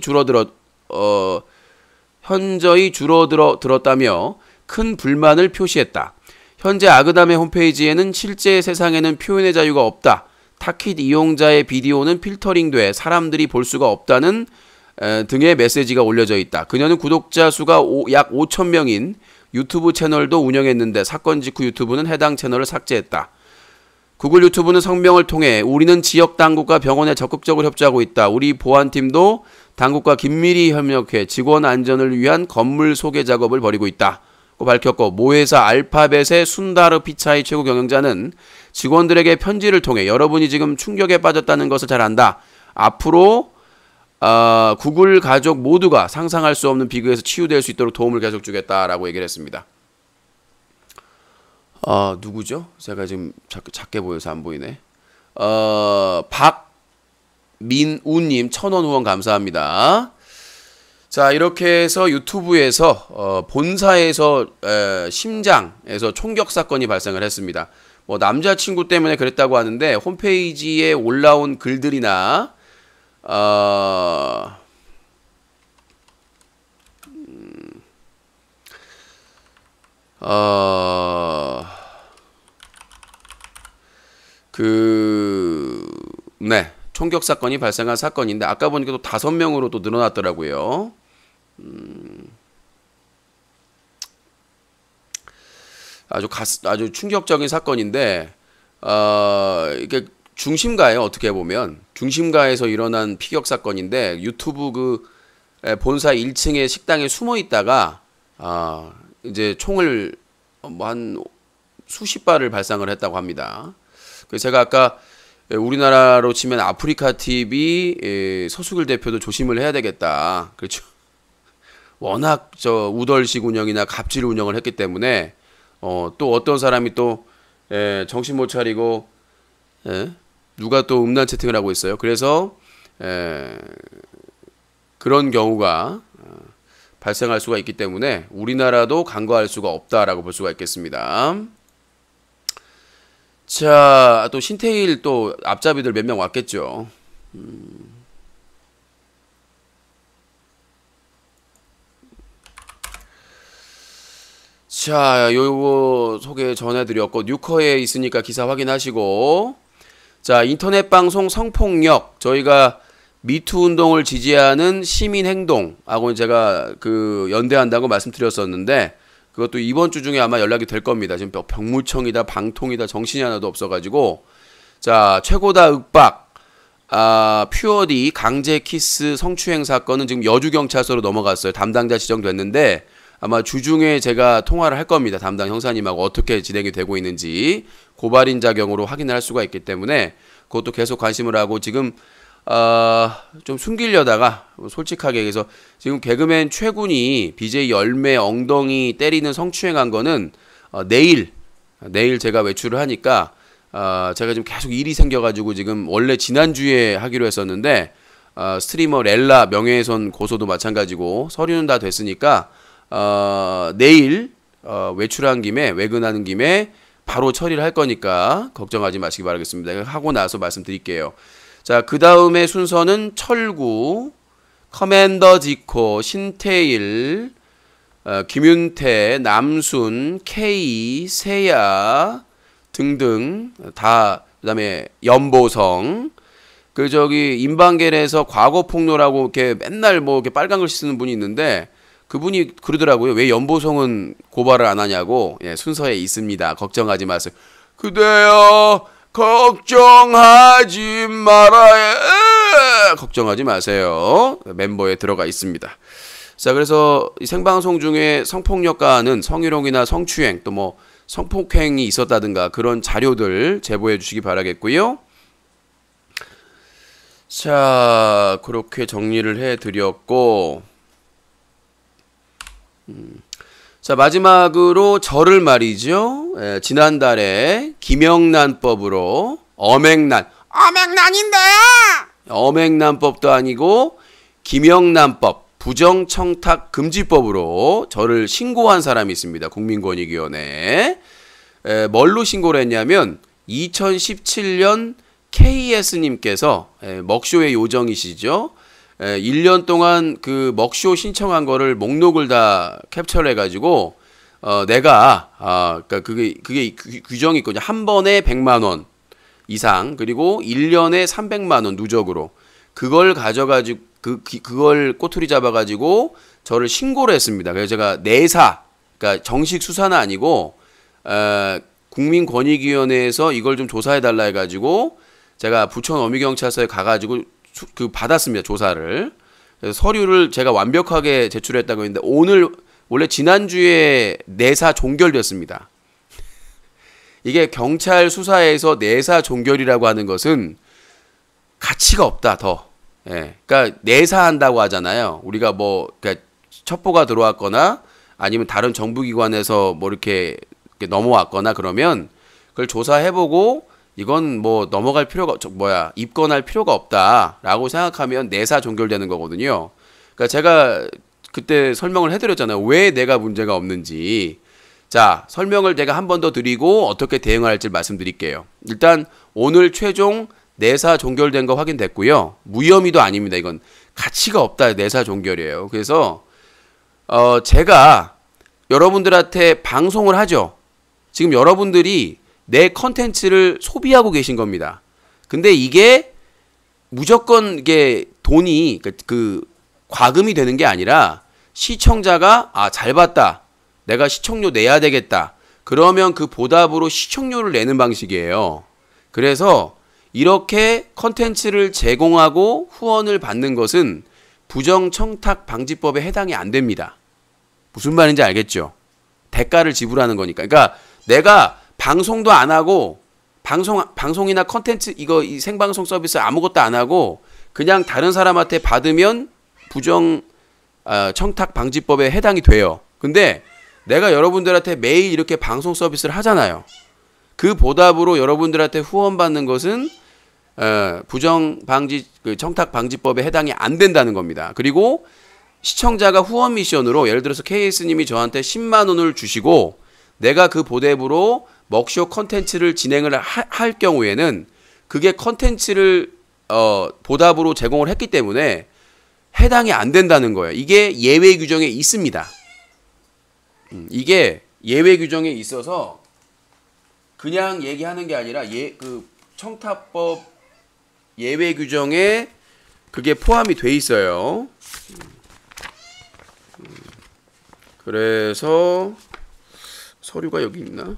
줄어들었다며 큰 불만을 표시했다. 현재 아그담의 홈페이지에는 실제 세상에는 표현의 자유가 없다. 타깃 이용자의 비디오는 필터링돼 사람들이 볼 수가 없다는 등의 메시지가 올려져 있다. 그녀는 구독자 수가 약 5,000명인 유튜브 채널도 운영했는데 사건 직후 유튜브는 해당 채널을 삭제했다. 구글 유튜브는 성명을 통해 우리는 지역 당국과 병원에 적극적으로 협조하고 있다. 우리 보안팀도 당국과 긴밀히 협력해 직원 안전을 위한 건물 소개 작업을 벌이고 있다. 고 밝혔고 모회사 알파벳의 순다르 피차이 최고 경영자는 직원들에게 편지를 통해 여러분이 지금 충격에 빠졌다는 것을 잘 안다. 앞으로 구글 가족 모두가 상상할 수 없는 비극에서 치유될 수 있도록 도움을 계속 주겠다라고 얘기를 했습니다. 누구죠? 제가 지금 작게 보여서 안 보이네. 박민우님 1000원 후원 감사합니다. 자, 이렇게 해서 유튜브에서 본사에서 심장에서 총격 사건이 발생을 했습니다. 뭐 남자친구 때문에 그랬다고 하는데 홈페이지에 올라온 글들이나 네, 총격 사건이 발생한 사건인데 아까 보니까 또 5명으로 또 늘어났더라고요. 아주 충격적인 사건인데 이게 중심가에 어떻게 보면 중심가에서 일어난 피격 사건인데 유튜브 본사 1층의 식당에 숨어 있다가 이제 총을 뭐 한 수십 발을 발상을 했다고 합니다. 그래서 제가 아까 우리나라로 치면 아프리카 TV 서수길 대표도 조심을 해야 되겠다. 그렇죠. 워낙 우덜식 운영이나 갑질 운영을 했기 때문에 또 어떤 사람이 또 정신 못 차리고 누가 또 음란 채팅을 하고 있어요. 그래서 그런 경우가 발생할 수가 있기 때문에 우리나라도 간과할 수가 없다라고 볼 수가 있겠습니다. 자, 또 신테일 또 앞잡이들 몇 명 왔겠죠. 자, 요거 소개 전해드렸고 뉴커에 있으니까 기사 확인하시고, 자, 인터넷 방송 성폭력, 저희가 미투 운동을 지지하는 시민행동하고 제가 연대한다고 말씀드렸었는데 그것도 이번 주 중에 아마 연락이 될 겁니다. 지금 병무청이다 방통이다 정신이 하나도 없어가지고. 자, 최고다 윽박, 퓨어디 강제 키스 성추행 사건은 지금 여주경찰서로 넘어갔어요. 담당자 지정됐는데 아마 주중에 제가 통화를 할 겁니다. 담당 형사님하고 어떻게 진행이 되고 있는지 고발인 자격으로 확인을 할 수가 있기 때문에 그것도 계속 관심을 하고 지금 좀 숨기려다가 솔직하게 얘기해서 지금 개그맨 최군이 BJ 열매 엉덩이 때리는 성추행한 거는 내일 제가 외출을 하니까 제가 지금 계속 일이 생겨가지고 지금 원래 지난주에 하기로 했었는데 스트리머 렐라 명예훼손 고소도 마찬가지고 서류는 다 됐으니까 내일 외출한 김에 외근하는 김에 바로 처리를 할 거니까 걱정하지 마시기 바라겠습니다. 하고 나서 말씀드릴게요. 자, 그 다음에 순서는 철구, 커맨더 지코, 신태일, 김윤태, 남순, K, 세야 등등 다 그다음에 연보성 인방겔에서 과거 폭로라고 이렇게 맨날 뭐 이렇게 빨간 글씨 쓰는 분이 있는데 그분이 그러더라고요. 왜 연보성은 고발을 안 하냐고. 예, 순서에 있습니다. 걱정하지 마세요. 그대여 걱정하지 말아요. 걱정하지 마세요. 멤버에 들어가 있습니다. 자, 그래서 이 생방송 중에 성폭력과는 성희롱이나 성추행 또 뭐 성폭행이 있었다든가 그런 자료들 제보해 주시기 바라겠고요. 자, 그렇게 정리를 해드렸고, 자, 마지막으로 저를 말이죠. 지난달에 김영란법으로 어맹란법도 아니고 김영란법 부정청탁 금지법으로 저를 신고한 사람이 있습니다. 국민권익위원회에. 뭘로 신고를 했냐면 2017년 KS님께서 먹쇼의 요정이시죠. 1년 동안 그 먹쇼 신청한 거를 목록을 다 캡처를 해가지고 내가 그러니까 그게 규정이 있거든요. 한 번에 100만 원 이상 그리고 1년에 300만 원 누적으로 그걸 가져가지고 그걸 꼬투리 잡아가지고 저를 신고를 했습니다. 그래서 제가 내사 그러니까 정식 수사는 아니고 국민권익위원회에서 이걸 좀 조사해달라 해가지고 제가 부천 어미경찰서에 가가지고 받았습니다. 조사를. 그래서 서류를 제가 완벽하게 제출했다고 했는데 원래 지난주에 내사 종결됐습니다. 이게 경찰 수사에서 내사 종결이라고 하는 것은 가치가 없다 더. 예. 그러니까 내사한다고 하잖아요. 우리가 뭐 그러니까 첩보가 들어왔거나 아니면 다른 정부기관에서 뭐 이렇게 넘어왔거나 그러면 그걸 조사해보고 이건 뭐 넘어갈 필요가 입건할 필요가 없다라고 생각하면 내사 종결되는 거거든요. 그러니까 제가 그때 설명을 해드렸잖아요. 왜 내가 문제가 없는지. 자, 설명을 제가 한 번 더 드리고 어떻게 대응할지 말씀드릴게요. 일단 오늘 최종 내사 종결된 거 확인됐고요. 무혐의도 아닙니다. 이건 가치가 없다. 내사 종결이에요. 그래서 제가 여러분들한테 방송을 하죠. 지금 여러분들이 내 컨텐츠를 소비하고 계신 겁니다. 근데 이게 무조건 이게 돈이 그 과금이 되는 게 아니라 시청자가 잘 봤다. 내가 시청료 내야 되겠다. 그러면 그 보답으로 시청료를 내는 방식이에요. 그래서 이렇게 컨텐츠를 제공하고 후원을 받는 것은 부정청탁방지법에 해당이 안 됩니다. 무슨 말인지 알겠죠? 대가를 지불하는 거니까. 그러니까 내가 방송도 안 하고 방송이나 컨텐츠 이 생방송 서비스 아무것도 안 하고 그냥 다른 사람한테 받으면 부정청탁방지법에 해당이 돼요. 근데 내가 여러분들한테 매일 이렇게 방송 서비스를 하잖아요. 그 보답으로 여러분들한테 후원받는 것은 청탁방지법에 해당이 안 된다는 겁니다. 그리고 시청자가 후원 미션으로 예를 들어서 KS님이 저한테 10만 원을 주시고 내가 그 보답으로 먹쇼 컨텐츠를 진행을 할 경우에는 그게 컨텐츠를 보답으로 제공을 했기 때문에 해당이 안 된다는 거예요. 이게 예외 규정에 있습니다. 이게 예외 규정에 있어서 그냥 얘기하는 게 아니라 그 청탁법 예외 규정에 그게 포함이 돼 있어요. 그래서 서류가 여기 있나?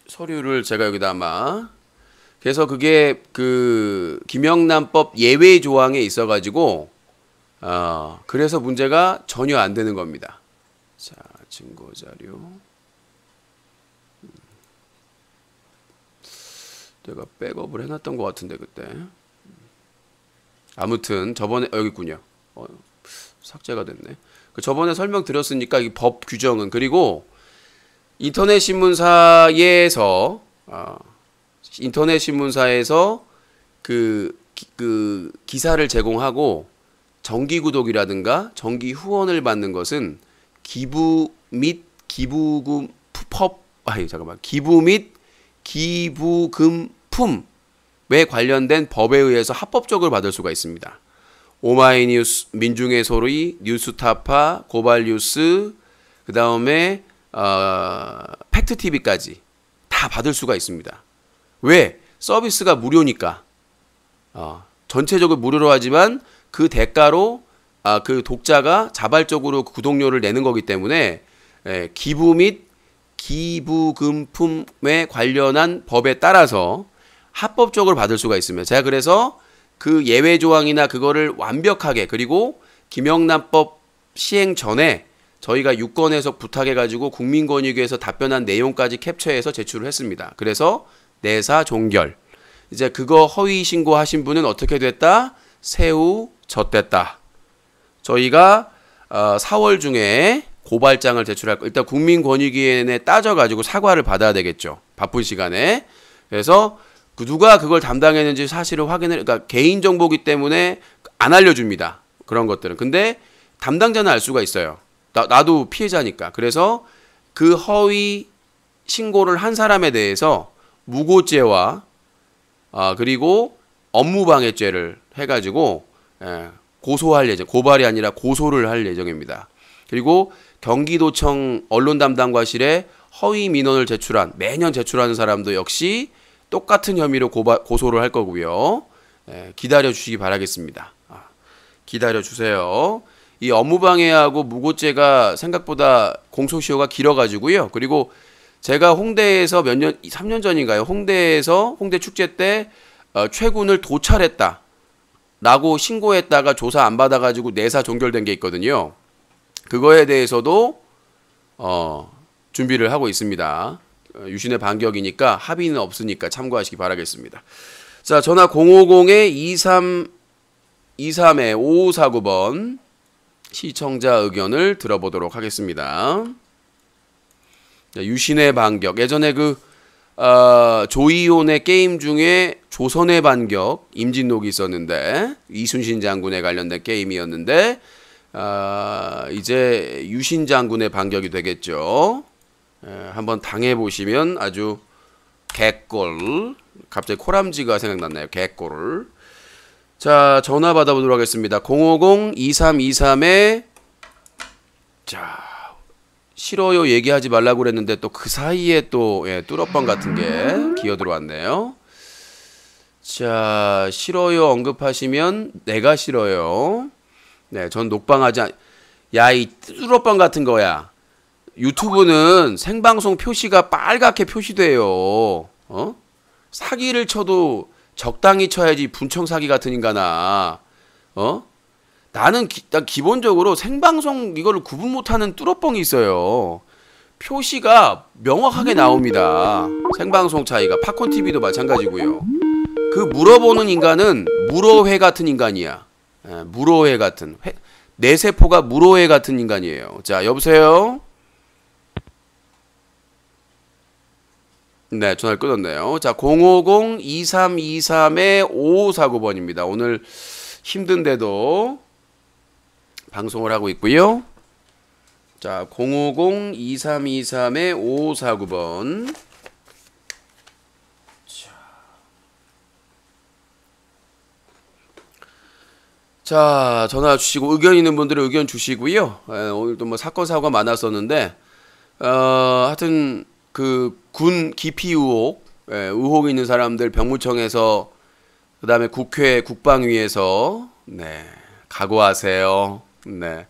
서류를 제가 여기다 아마 그래서 그게 그 김영란법 예외 조항에 있어가지고 그래서 문제가 전혀 안 되는 겁니다. 자, 증거 자료. 내가 백업을 해놨던 것 같은데 그때. 아무튼 저번에 여기 있군요. 삭제가 됐네. 저번에 설명드렸으니까 이 법 규정은 그리고 인터넷 신문사에서 그 기사를 제공하고 정기 구독이라든가 정기 후원을 받는 것은 기부 및 기부금품에 관련된 법에 의해서 합법적으로 받을 수가 있습니다. 오마이뉴스, 민중의 소리, 뉴스타파, 고발뉴스, 그 다음에 팩트TV까지 다 받을 수가 있습니다. 왜? 서비스가 무료니까. 전체적으로 무료로 하지만 그 대가로 그 독자가 자발적으로 구독료를 내는 거기 때문에 기부 및 기부금품에 관련한 법에 따라서 합법적으로 받을 수가 있습니다. 제가 그래서 그 예외 조항이나 그거를 완벽하게 그리고 김영란법 시행 전에 저희가 유권에서 부탁해가지고 국민권익위에서 답변한 내용까지 캡처해서 제출을 했습니다. 그래서 내사 종결. 이제 그거 허위 신고하신 분은 어떻게 됐다? 세후 젖됐다. 저희가 4월 중에 고발장을 제출할 거. 일단 국민권익위원회에 따져가지고 사과를 받아야 되겠죠. 바쁜 시간에. 그래서 누가 그걸 담당했는지 사실을 그러니까 개인정보기 때문에 안 알려줍니다. 그런 것들은. 근데 담당자는 알 수가 있어요. 나도 피해자니까. 그래서 그 허위 신고를 한 사람에 대해서 무고죄와 그리고 업무방해죄를 해가지고 고소할 예정, 고발이 아니라 고소를 할 예정입니다. 그리고 경기도청 언론담당과실에 허위 민원을 매년 제출하는 사람도 역시 똑같은 혐의로 고소를 할 거고요. 기다려 주시기 바라겠습니다. 기다려 주세요. 이 업무방해하고 무고죄가 생각보다 공소시효가 길어가지고요. 그리고 제가 홍대에서 3년 전인가요? 홍대에서 홍대 축제 때 최군을 도찰했다 라고 신고했다가 조사 안 받아가지고 내사 종결된 게 있거든요. 그거에 대해서도 준비를 하고 있습니다. 유신의 반격이니까 합의는 없으니까 참고하시기 바라겠습니다. 자, 전화 050-2323-5549번 시청자 의견을 들어보도록 하겠습니다. 자, 유신의 반격. 예전에 조이온의 게임 중에 조선의 반격 임진록이 있었는데 이순신 장군에 관련된 게임이었는데 이제 유신 장군의 반격이 되겠죠. 한번 당해보시면 아주 개꼴. 갑자기 코람지가 생각났나요? 개꼴. 자, 전화 받아보도록 하겠습니다. 050-2323에 자, 싫어요 얘기하지 말라고 그랬는데 또 그 사이에 또 뚜러뻥 같은 게 기어 들어왔네요. 자, 싫어요 언급하시면 내가 싫어요. 네, 전 녹방하지 야, 이 뚜러뻥 같은 거야. 유튜브는 생방송 표시가 빨갛게 표시돼요. 사기를 쳐도 적당히 쳐야지 분청 사기 같은 인간아. 나는 기본적으로 생방송 이거를 구분 못하는 뚜러뻥이 있어요. 표시가 명확하게 나옵니다. 생방송 차이가. 팝콘 TV도 마찬가지고요. 그 물어보는 인간은 물어회 같은 인간이야. 물어회 같은 내 세포가 물어회 같은 인간이에요. 자, 여보세요. 네, 전화를 끊었네요. 자, 050-2323-5549번입니다. 오늘 힘든데도 방송을 하고 있고요. 자, 050-2323-5549번. 자, 전화 주시고 의견 있는 분들은 의견 주시고요. 오늘도 뭐 사건 사고가 많았었는데 하여튼 그 군 기피 의혹, 의혹 있는 사람들 병무청에서 그다음에 국회 국방위에서 각오하세요. 네.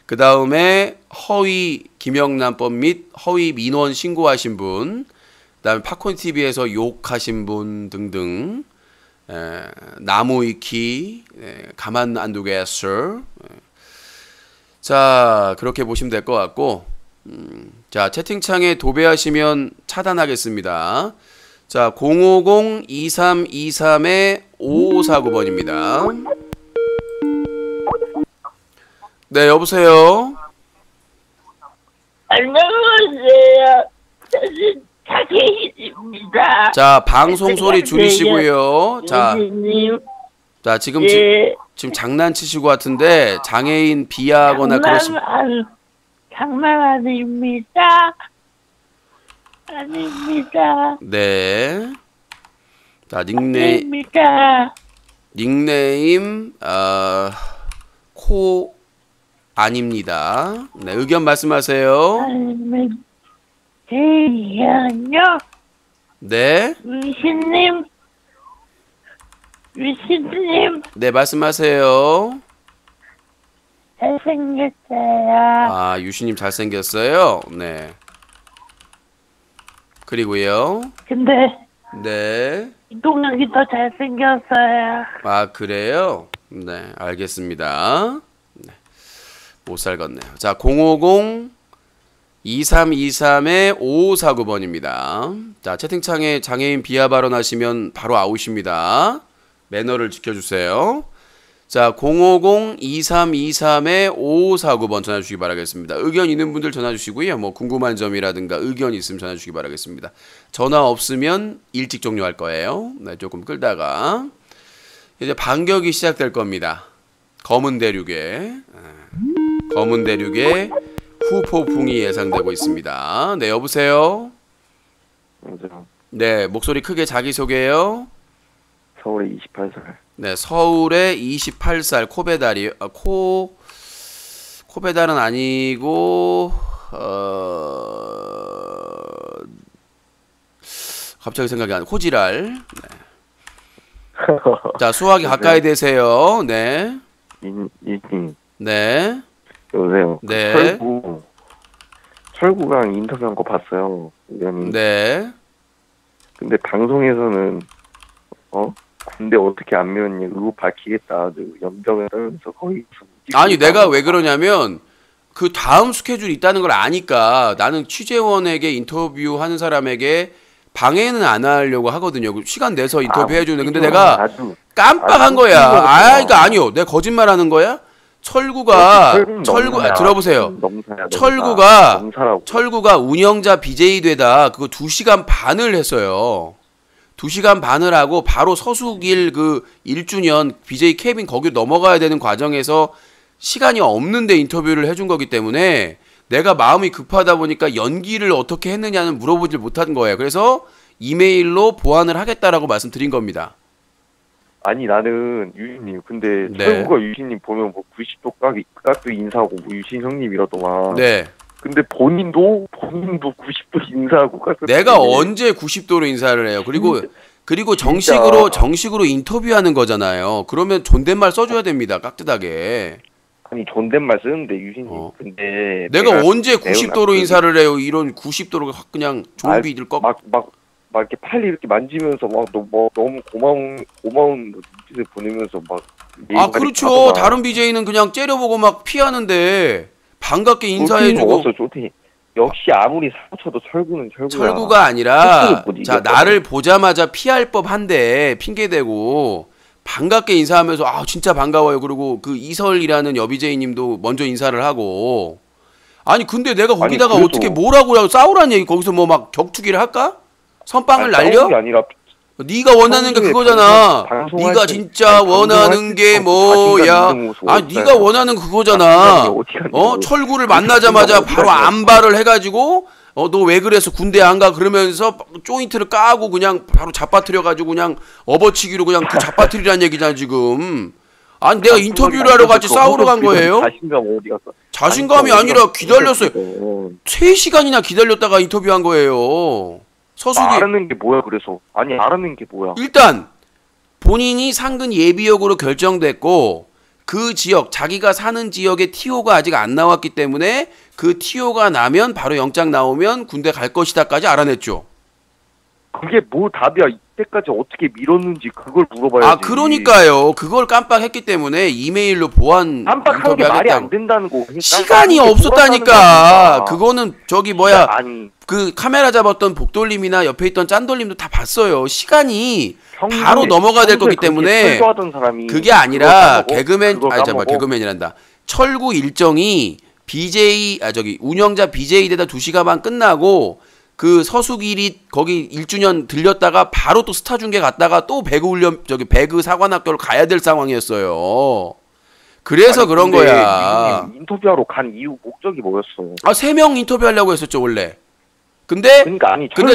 그다음에 허위 김영란법 및 허위 민원 신고하신 분, 그다음에 팝콘 TV에서 욕하신 분 등등. 나무 위키 가만 안 두겠어. 자, 그렇게 보시면 될 것 같고, 자, 채팅창에 도배하시면 차단하겠습니다. 자, 050-2323-5549번입니다. 네, 여보세요. 안녕하세요. 저는 장혜인입니다. 자, 방송 소리 줄이시고요. 자, 님 자, 지금 예. 지금 장난치시고 같은데 장애인 비하하거나 장난 아닙니다. 아닙니다. 네. 자, 아닙니다. 닉네임 코 아닙니다. 네, 의견 말씀하세요. 아닙니다. 대현요. 네. 위신님 네, 말씀하세요. 잘생겼어요. 아, 유신님 잘생겼어요. 네. 그리고요. 근데 네. 이동혁이 더 잘생겼어요. 아, 그래요? 네, 알겠습니다. 네. 못 살겠네요. 자, 050-2323-5549번입니다. 자, 채팅창에 장애인 비하 발언하시면 바로 아웃입니다. 매너를 지켜주세요. 자, 050-2323-5549번 전화 주시기 바라겠습니다. 의견 있는 분들 전화 주시고요. 뭐 궁금한 점이라든가 의견 있으면 전화 주시기 바라겠습니다. 전화 없으면 일찍 종료할 거예요. 네, 조금 끌다가 이제 반격이 시작될 겁니다. 검은 대륙에 후폭풍이 예상되고 있습니다. 네, 여보세요. 네, 목소리 크게 자기소개요. 서울에 28살. 네, 서울에 28살 코배달이 코배달은 아니고 갑자기 생각이 안 나. 코지랄. 네. 자, 수학이 가까이 되세요. 네. 인팅. 네. 여보세요. 네. 철구랑 인터뷰한 거 봤어요. 의원님. 네. 근데 방송에서는 군대 어떻게 안 면니 의혹 밝히겠다 염병을 떨면서 거의 아니 내가 왜 그러냐면 그 다음 스케줄이 있다는 걸 아니까 나는 취재원에게 인터뷰하는 사람에게 방해는 안 하려고 하거든요. 시간 내서 인터뷰해 주는데 근데 내가 깜빡한 거야. 그러니까 아니요. 내가 거짓말하는 거야? 철구가 들어보세요. 철구가 운영자 BJ 되다 그거 2시간 반을 했어요. 2시간 반을 하고 바로 서수길 그 1주년 BJ 케빈 거기로 넘어가야 되는 과정에서 시간이 없는데 인터뷰를 해준 거기 때문에 내가 마음이 급하다 보니까 연기를 어떻게 했느냐는 물어보질 못한 거예요. 그래서 이메일로 보완을 하겠다라고 말씀드린 겁니다. 아니 나는 유신님 근데 네. 철구가 유신님 보면 뭐 90도 깍도 인사하고 뭐 유신 형님 이러더만. 네. 근데 본인도 90도 인사하고 깍도. 내가 언제 90도로 인사를 해요? 그리고 정식으로 인터뷰하는 거잖아요. 그러면 존댓말 써줘야 됩니다. 깍듯하게. 아니 존댓말 쓰는데 유신님 근데 내가 언제 90도로 인사를 해요? 이런 90도로 확 그냥 좀비들 꺾. 막 이렇게 팔 이렇게 만지면서 막 너무 고마운 눈빛을 보내면서 막. 그렇죠. 다른 BJ는 그냥 째려보고 막 피하는데 반갑게 인사해주고. 역시 아무리 사고쳐도 철구는 철구야. 철구가 아니라 자 나를 보자마자 피할 법한데 핑계대고 반갑게 인사하면서 아 진짜 반가워요. 그리고 그 이설이라는 여비제이님도 먼저 인사를 하고. 아니 근데 내가 거기다가 어떻게 뭐라고 싸우란 얘기 거기서 뭐 막 격투기를 할까? 선빵을 날려? 아니라 네가 원하는 게 그거잖아. 네가 진짜 원하는 게 뭐야? 네가 원하는 그거잖아. 철구를 만나자마자 바로 안발을 해가지고 너 왜 그래서 군대 안 가? 그러면서 조인트를 까고 그냥 바로 잡아뜨려가지고 그냥 업어치기로 그냥 그 잡아뜨리란 얘기잖아 지금. 아니 내가 인터뷰를 하러 같이 싸우러 간 거예요? 자신감이 아니라 기다렸어요. 3시간이나 기다렸다가 인터뷰한 거예요. 서수기. 알아낸 게 뭐야 그래서? 알아낸 게 뭐야? 일단 본인이 상근 예비역으로 결정됐고 그 지역 자기가 사는 지역의 TO가 아직 안 나왔기 때문에 그 TO가 나면 바로 영장 나오면 군대 갈 것이다까지 알아냈죠. 그게 뭐 답이야? 이때까지 어떻게 미뤘는지 그걸 물어봐야지. 그러니까요. 그걸 깜빡했기 때문에 이메일로 보완 깜빡한 게 말이 안 된다는 거. 시간이 없었다니까. 그거는 저기 뭐야. 그 카메라 잡았던 복돌림이나 옆에 있던 짠돌림도 다 봤어요. 시간이 바로 넘어가야 될 거기 때문에 그게 아니라 개그맨이란다. 철구 일정이 BJ 운영자 BJ 되다 2시간 반 끝나고 그 서수길이 거기 1주년 들렸다가 바로 또 스타 중계 갔다가 또 배그 사관학교를 가야 될 상황이었어요. 그래서 그런 거야. 인터뷰하러 간 이유 목적이 뭐였어? 3명 인터뷰하려고 했었죠 원래. 근데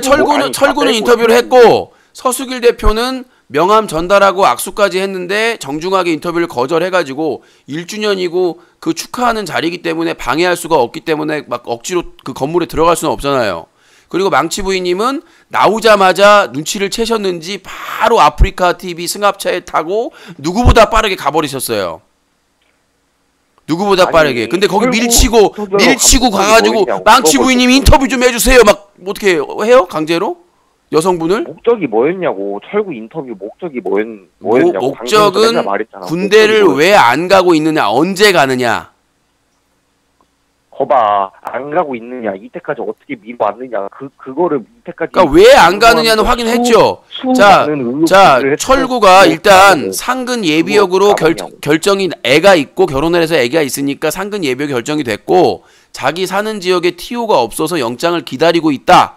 철구는 인터뷰를 했고 서수길 대표는 명함 전달하고 악수까지 했는데 정중하게 인터뷰를 거절해가지고 1주년이고 그 축하하는 자리이기 때문에 방해할 수가 없기 때문에 막 억지로 그 건물에 들어갈 수는 없잖아요. 그리고 망치 부인님은 나오자마자 눈치를 채셨는지 바로 아프리카 TV 승합차에 타고 누구보다 빠르게 가버리셨어요. 누구보다 빠르게. 근데 거기 밀치고 가가지고 망치 부인님 인터뷰 좀 해주세요. 막 어떻게 해요? 강제로? 여성분을? 목적이 뭐였냐고. 철구 인터뷰 목적이 뭐였냐고. 목적은 군대를 왜 안 가고 있느냐, 언제 가느냐. 거봐, 안 가고 있느냐, 이때까지 어떻게 미뤄왔느냐, 그거를 이때까지. 그러니까 왜 안 가느냐는 확인했죠. 자, 철구가 일단 상근 예비역으로 결정이 애가 있고 결혼을 해서 애가 있으니까 상근 예비역 결정이 됐고 자기 사는 지역에 TO가 없어서 영장을 기다리고 있다.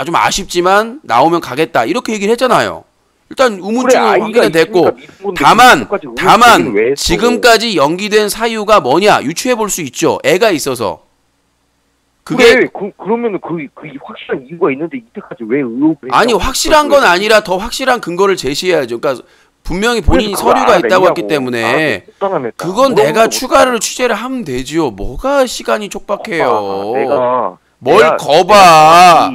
좀 아쉽지만 나오면 가겠다. 이렇게 얘기를 했잖아요. 일단 의문증은 확인이 됐고 다만 지금까지 연기된 사유가 뭐냐 유추해 볼 수 있죠. 애가 있어서. 그게 그러면은 그 확실한 이유가 있는데 이때까지 왜 의혹을 아니 확실한 건 아니라 더 확실한 근거를 제시해야죠. 그러니까 분명히 본인이 서류가 있다고 했기 때문에 그건 내가 추가로 취재를 하면 되지요. 뭐가 시간이 촉박해요. 뭘 거봐.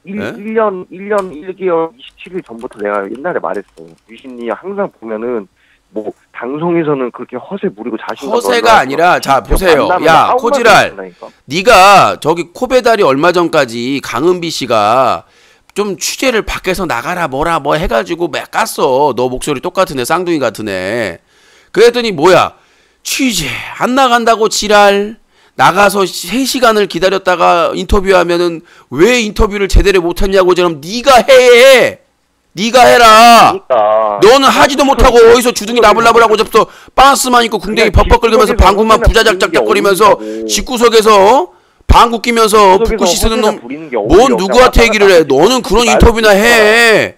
1년 1개월 27일 전부터 내가 옛날에 말했어. 유신이 항상 보면은 뭐 방송에서는 그렇게 허세 부리고 자신감 허세가 아니라 자 보세요. 야 코지랄, 네가 저기 코배달이 얼마 전까지 강은비 씨가 좀 취재를 밖에서 나가라 뭐라 뭐 해가지고 막 깠어. 너 목소리 똑같은 애 쌍둥이 같은 애. 그랬더니 뭐야 취재 안 나간다고 지랄. 나가서 3시간을 기다렸다가 인터뷰하면은 왜 인터뷰를 제대로 못했냐고. 그럼 네가 해. 네가 해라. 그러니까. 너는 하지도 못하고 어디서 주둥이 나불나불하고 접서 반스만 입고 궁뎅이 벅벅 긁으면서 방구만 부자작작거리면서 집구석에서 방구 끼면서 붓구시 쓰는 놈. 뭔 누구한테 얘기를 해. 너는 그런 인터뷰나 해.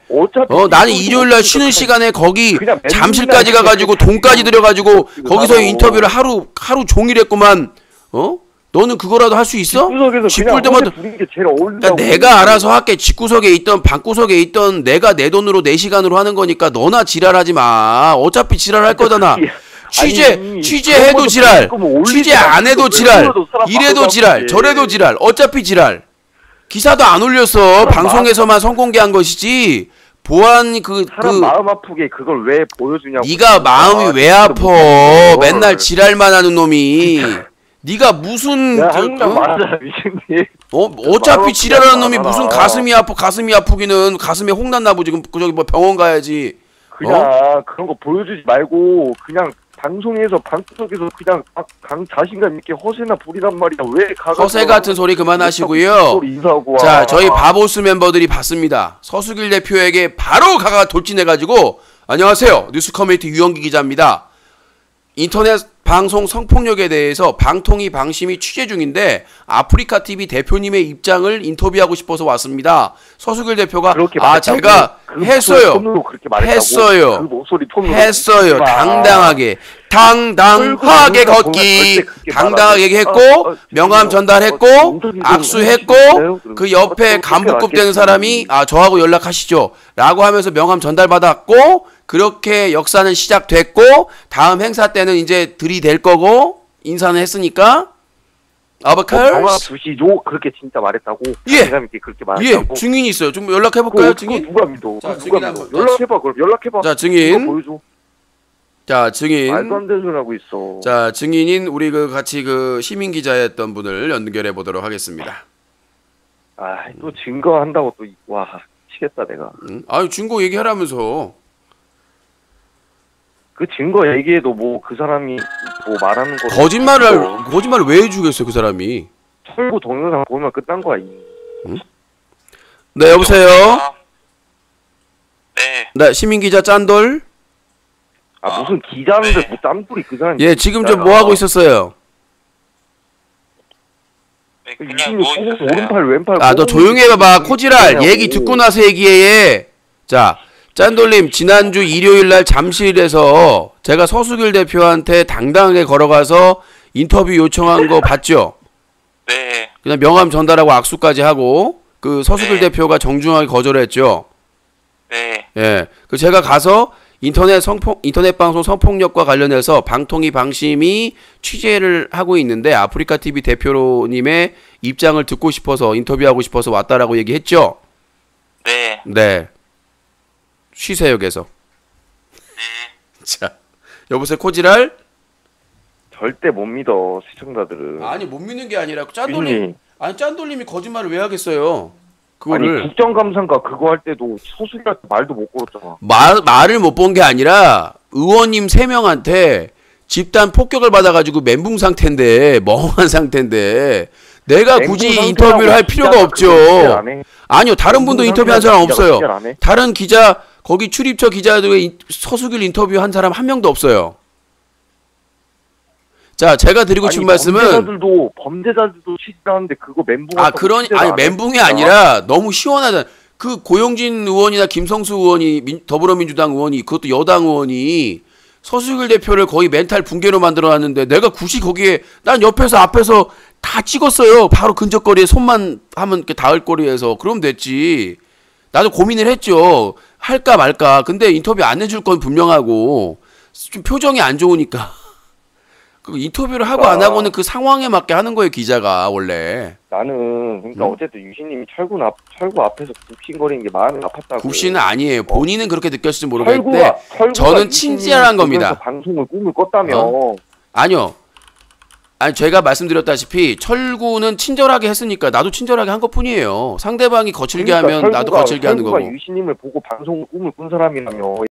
나는 일요일날 쉬는 시간에 거기 잠실까지 가가지고 돈까지 들여가지고 거기서 인터뷰를 하루 종일 했구만. 너는 그거라도 할 수 있어? 집불대마다. 그러니까 내가 알아서 할게. 집구석에 있던 방구석에 있던 내가 내 돈으로 내 시간으로 하는 거니까 너나 지랄하지 마. 어차피 지랄할 거잖아. 취재해도 지랄. 취재 안 해도 지랄. 이래도 지랄. 저래도 지랄. 어차피 지랄. 기사도 안 올렸어. 방송에서만 선공개한 것이지. 보안 사람 마음 아프게 그걸 왜 보여주냐고. 네가 마음이 왜 아파. 맨날 지랄만 하는 놈이. 네가 무슨 항상 맞아 미친님. 어차피 지랄하는 놈이 무슨 가슴이 아프기는 가슴에 홍난 나보지. 저기 뭐 병원 가야지. 그냥 그런 거 보여주지 말고 그냥 방송에서 방구석에서 그냥 자신감 있게 허세나 부리란 말이야. 왜 허세 같은 소리 그만하시고요. 자, 저희 바보스 멤버들이 봤습니다. 서수길 대표에게 바로 가가 돌진해가지고 안녕하세요. 뉴스 커뮤니티 유영기 기자입니다. 인터넷 방송 성폭력에 대해서 방통위 방심이 취재 중인데 아프리카TV 대표님의 입장을 인터뷰하고 싶어서 왔습니다. 서수길 대표가 제가 했어요. 당당하게 걷기. 당당하게 했고 명함 전달했고 악수했고 그 옆에 간부급 되는 사람이 저하고 연락하시죠 라고 하면서 명함 전달받았고 그렇게 역사는 시작됐고 다음 행사 때는 이제 들이댈 거고 인사는 했으니까 경화 두시죠. 그렇게 진짜 말했다고. 자신감 있게 그렇게 말했다고. 증인이 있어요. 좀 연락해볼까요? 증인? 누가 믿어? 자, 증인 한번 연락해봐. 그럼 연락해봐. 자, 증인. 보여줘. 자, 증인. 말도 안 되는 소리 하고 있어. 자, 증인인 우리 같이 시민 기자였던 분을 연결해 보도록 하겠습니다. 또 증거한다고 또 미치겠다 내가. 증거 얘기하라면서. 그 증거 얘기해도 뭐 그 사람이 뭐 말하는 거 거짓말을 왜 해주겠어요 그 사람이. 철구 동영상 보면 끝난 거야. 네 여보세요. 네. 시민 기자 짠돌. 무슨 기자인데 뭐 짠돌이 그 사람. 예 지금 좀 뭐 하고 있었어요? 네, 그냥 누워 있었어요. 오른팔 왼팔. 너 조용히 해봐봐. 코지랄 얘기 듣고 나서 얘기해. 자. 짠돌님 지난주 일요일날 잠실에서 제가 서수길 대표한테 당당하게 걸어가서 인터뷰 요청한 거 봤죠? 네. 그냥 명함 전달하고 악수까지 하고 그 서수길 대표가 정중하게 거절했죠? 네. 예. 제가 가서 인터넷 방송 성폭력과 관련해서 방통위 방심이 취재를 하고 있는데 아프리카TV 대표님의 입장을 듣고 싶어서 인터뷰하고 싶어서 왔다라고 얘기했죠? 네. 네. 쉬세요 계속. 자 여보세요 코지랄. 절대 못 믿어 시청자들은. 아니 못 믿는 게 아니라 짠돌님이 거짓말을 왜 하겠어요? 그거를 국정감사인가 그거 할 때도 서수길한테 말도 못 걸었잖아. 말을 못 본 게 아니라 의원님 3명한테 집단 폭격을 받아가지고 멘붕 상태인데 멍한 상태인데 내가 굳이 인터뷰를 할 필요가 없죠. 아니요 다른 분도 인터뷰한 사람 없어요. 다른 기자 거기 출입처 기자들의 서수길 인터뷰 한 사람 한 명도 없어요. 자 제가 드리고 싶은 말씀은 범죄자들도 취재하는데 그거 멘붕. 멘붕이 아니라 너무 시원하다. 그 고용진 의원이나 김성수 의원이 더불어민주당 의원이 그것도 여당 의원이 서수길 대표를 거의 멘탈 붕괴로 만들어놨는데 내가 굳이 거기에 난 옆에서 앞에서 다 찍었어요. 바로 근접거리에 손만 하면 이렇게 닿을 거리에서. 그럼 됐지. 나도 고민을 했죠. 할까 말까. 근데 인터뷰 안 해줄 건 분명하고 좀 표정이 안 좋으니까 그 인터뷰를 하고 안 하고는 그 상황에 맞게 하는 거예요, 기자가 원래. 나는 그러니까 어쨌든 유신님이 철구 앞에서 굽신거리는 게 마음이 아팠다고. 굽신은 아니에요. 본인은 그렇게 느꼈을지 모르겠는데 철구가 저는 친절한 겁니다. 방송을 꿈을 꿨다며. 아니요. 아니 제가 말씀드렸다시피 철구는 친절하게 했으니까 나도 친절하게 한 것뿐이에요. 상대방이 거칠게 하면 나도 거칠게 하는 거고. 철구가 유신님을 보고 방송 꿈을 꾼 사람이라며.